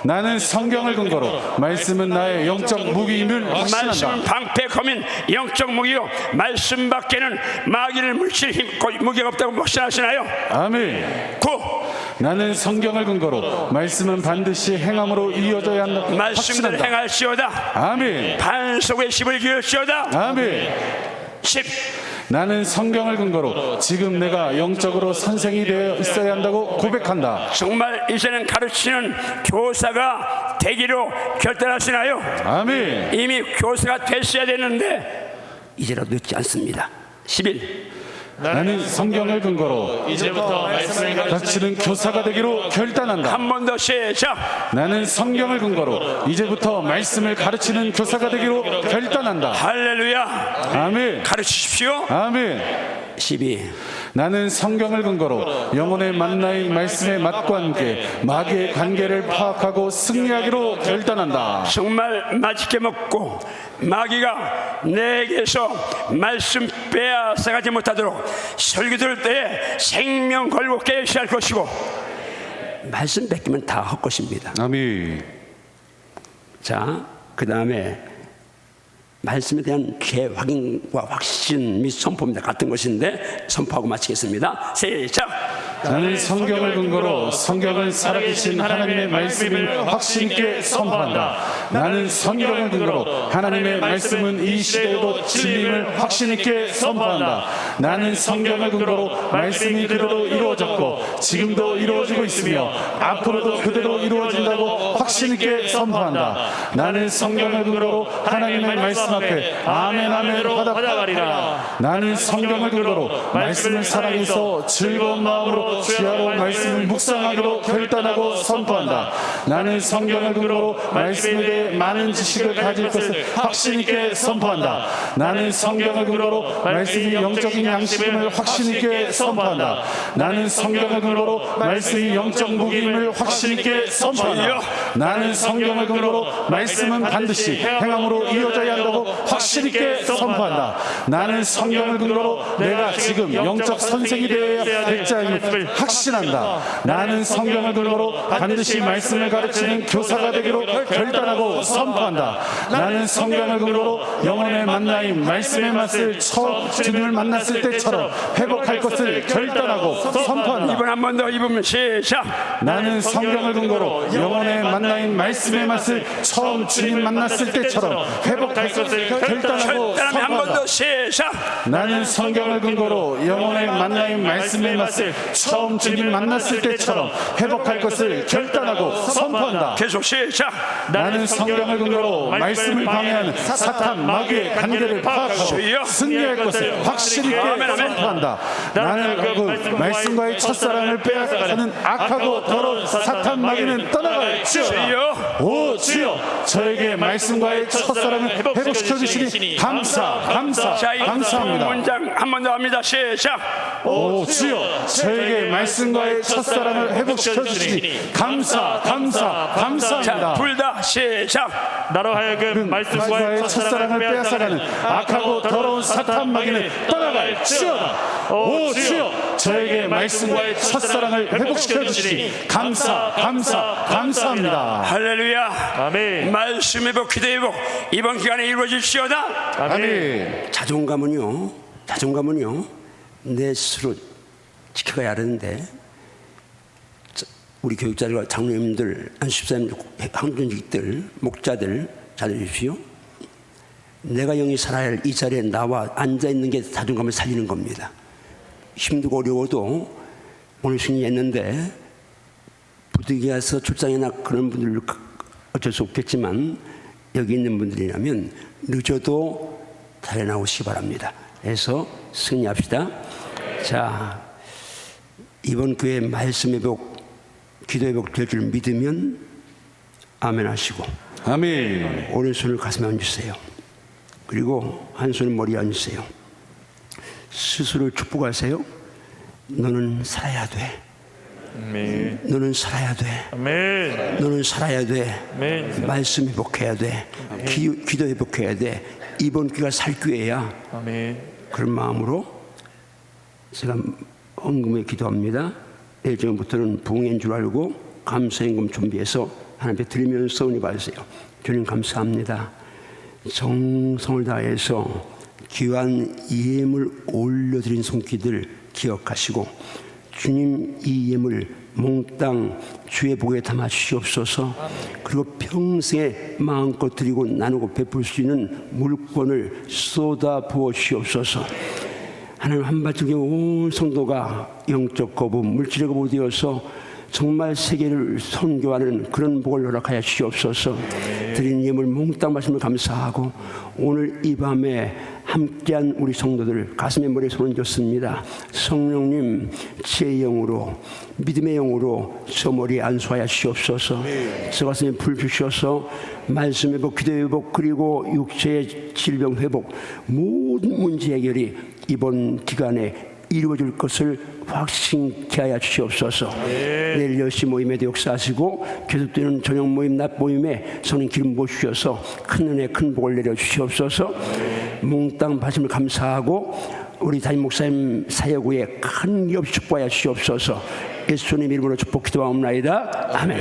나는 성경을 근거로 말씀은 나의 영적 무기임을 확신한다. 말씀은 방패 검인 영적 무기요 말씀 밖에는 마귀를 물칠 힘 무기가 없다고 확신하시나요? 아멘. 9. 나는 성경을 근거로 말씀은 반드시 행함으로 이어져야 한다. 말씀대로 확신한다. 행할시오다. 아멘. 반석의 집을 기울시오다. 아멘. 10. 나는 성경을 근거로 지금 내가 영적으로 선생이 되어 있어야 한다고 고백한다. 정말 이제는 가르치는 교사가 되기로 결단하시나요? 아멘. 이미 교사가 됐어야 되는데 이제라도 늦지 않습니다. 11. 나는 성경을 근거로 이제부터 말씀을 가르치는 교사가 되기로 결단한다. 한 번 더 시작. 나는 성경을 근거로 이제부터 말씀을 가르치는 교사가 되기로 결단한다. 할렐루야. 아멘. 가르치십시오. 아멘. 12. 나는 성경을 근거로 영혼의 만나인 말씀의 맛과 함께 마귀의 관계를 파악하고 승리하기로 결단한다. 정말 맛있게 먹고 마귀가 내게서 말씀 빼앗아가지 못하도록 설교 들을 때 생명 걸고 깨어있어야 할 것이고 말씀 뺏기면 다 헛것입니다. 아멘. 자, 그 다음에 말씀에 대한 재확인과 확신 및 선포입니다. 같은 것인데 선포하고 마치겠습니다. 시작. 나는 성경을 근거로 성경은 살아계신 하나님의 말씀임을 확신 있게 선포한다. 나는 성경을 근거로 하나님의 말씀은 이 시대에도 진리임을 확신 있게 선포한다. 나는 성경을 근거로 말씀이 그대로 이루어졌고 지금도 이루어지고 있으며 앞으로도 그대로 이루어진다고 확신 있게 선포한다. 나는 성경을 근거로 하나님의 말씀 앞에 아멘 아멘으로 화답하리라. 나는 성경을 근거로 말씀을 사랑해서 즐거운 마음으로 주야로 말씀을 묵상하기로 결단하고 선포한다. 나는 성경을 근거로 말씀에 대해 많은 지식을 가질 것을 확신 있게 선포한다. 나는 성경을 근거로 말씀이 영적인 양식임을 확신 있게 선포한다. 나는 성경을 근거로 말씀이 영적 무기임을 확신 있게 선포한다. 나는 성경을 근거로 말씀은 반드시 행함으로 이어져야 한다고 확신 있게 선포한다. 나는 성경을 근거로 내가 지금 영적 선생이 되어야 될 자임을 확신한다. 나는 성경을 근거로 반드시 말씀을 가르치는 교사가 되기로 결단하고 선포한다. 나는 성경을 근거로 영혼의 만나임 말씀의 맛을 처음 주님을 만났을 때처럼 회복할 것을 결단하고 선포한다. 이번 한 번 더 입으면 시작. 나는 성경을 근거로 영혼의 만나임 말씀의 맛을 처음 주님 만났을 때처럼 회복할 것을 결단하고 결단하면 한 번 더 선포한다. 시작. 나는 성경을 근거로 영혼의 만나임 말씀의 맛을 처음 주님 만났을 때처럼 회복할 것을 결단하고 선포한다. 계속 시작. 나는 성경을 근거로 말씀을 방해하는 사탄 마귀의 관계를 파악하고 승리할 것을 확실히 있게 선포한다. 나는 그 말씀과의 첫사랑을 빼앗아가는 악하고 더러운 사탄 마귀는 떠나갈지어다. 오 주여, 저에게 말씀과의 첫사랑을 회복시켜 주시니 감사합니다. 자, 이 문장 한 번 더 합니다. 시작. 오 주여, 저에게 말씀과의 첫사랑을 회복시켜 주시니 감사합니다. 자, 둘 다 시작. 나로 하여금 말씀과의 첫사랑을 빼앗아가는 악하고 더러운 사탄 마귀는 떠나갈지어다. 오 주여, 저에게 말씀과의 첫사랑을 회복시켜 주시니 감사합니다. 할렐루야. 아멘. 말씀 회복, 기도 회복 이번 기간에 이루어질지어다. 아멘. 자존감은요 내 스스로 지켜가야 하는데 우리 교육자들과 장로님들, 안수집사님, 항존직들, 목자들 잘 해주십시오. 내가 영이 살아야 할 이 자리에 나와 앉아있는 게 자존감을 살리는 겁니다. 힘들고 어려워도 오늘 승리했는데 부득이해서 출장이나 그런 분들 어쩔 수 없겠지만 여기 있는 분들이라면 늦어도 달려나오시기 바랍니다. 그래서 승리합시다. 자, 이번 교회 말씀 회복, 기도 회복 될 줄 믿으면 아멘 하시고 아멘. 오른손을 가슴에 얹으세요. 그리고 한 손은 머리에 얹으세요. 스스로 축복하세요. 너는 살아야 돼. 아멘. 너는 살아야 돼. 아멘. 너는 살아야 돼. 아멘. 말씀 회복해야 돼. 기도 회복해야 돼. 이번 교회가 살 교회야. 아멘. 그런 마음으로 제가 헌금에 기도합니다. 내일 저부터는 부흥인 줄 알고 감사헌금 준비해서 하나님께 드리면서 은혜 받으세요. 주님 감사합니다. 정성을 다해서 귀한 예물 올려드린 손길들 기억하시고 주님 이 예물 몽땅 주의 복에 담아 주시옵소서. 그리고 평생에 마음껏 드리고 나누고 베풀 수 있는 물권을 쏟아 부어 주시옵소서. 하나님 한바탕의 온 성도가 영적 거부, 물질의 거부 되어서 정말 세계를 선교하는 그런 복을 허락하여 주시옵소서. 드린 예물 몽땅 말씀을 감사하고 오늘 이 밤에 함께한 우리 성도들 가슴에 머리에 손을 얹었습니다. 성령님 지혜의 영으로 믿음의 영으로 저 머리에 안수하여 주시옵소서. 저 가슴에 불 주셔서 말씀 회복, 기도 회복, 그리고 육체의 질병 회복, 모든 문제 해결이 이번 기간에 이루어질 것을 확신케 하여 주시옵소서. 내일 10시 모임에도 역사하시고 계속되는 저녁 모임, 낮 모임에 성령 기름 부으셔서 큰 은혜, 큰 복을 내려 주시옵소서. 몽땅 받음을 감사하고 우리 담임 목사님 사역 후에 큰 기업 축복하여 주시옵소서. 예수님 이름으로 축복 기도하옵나이다. 아멘.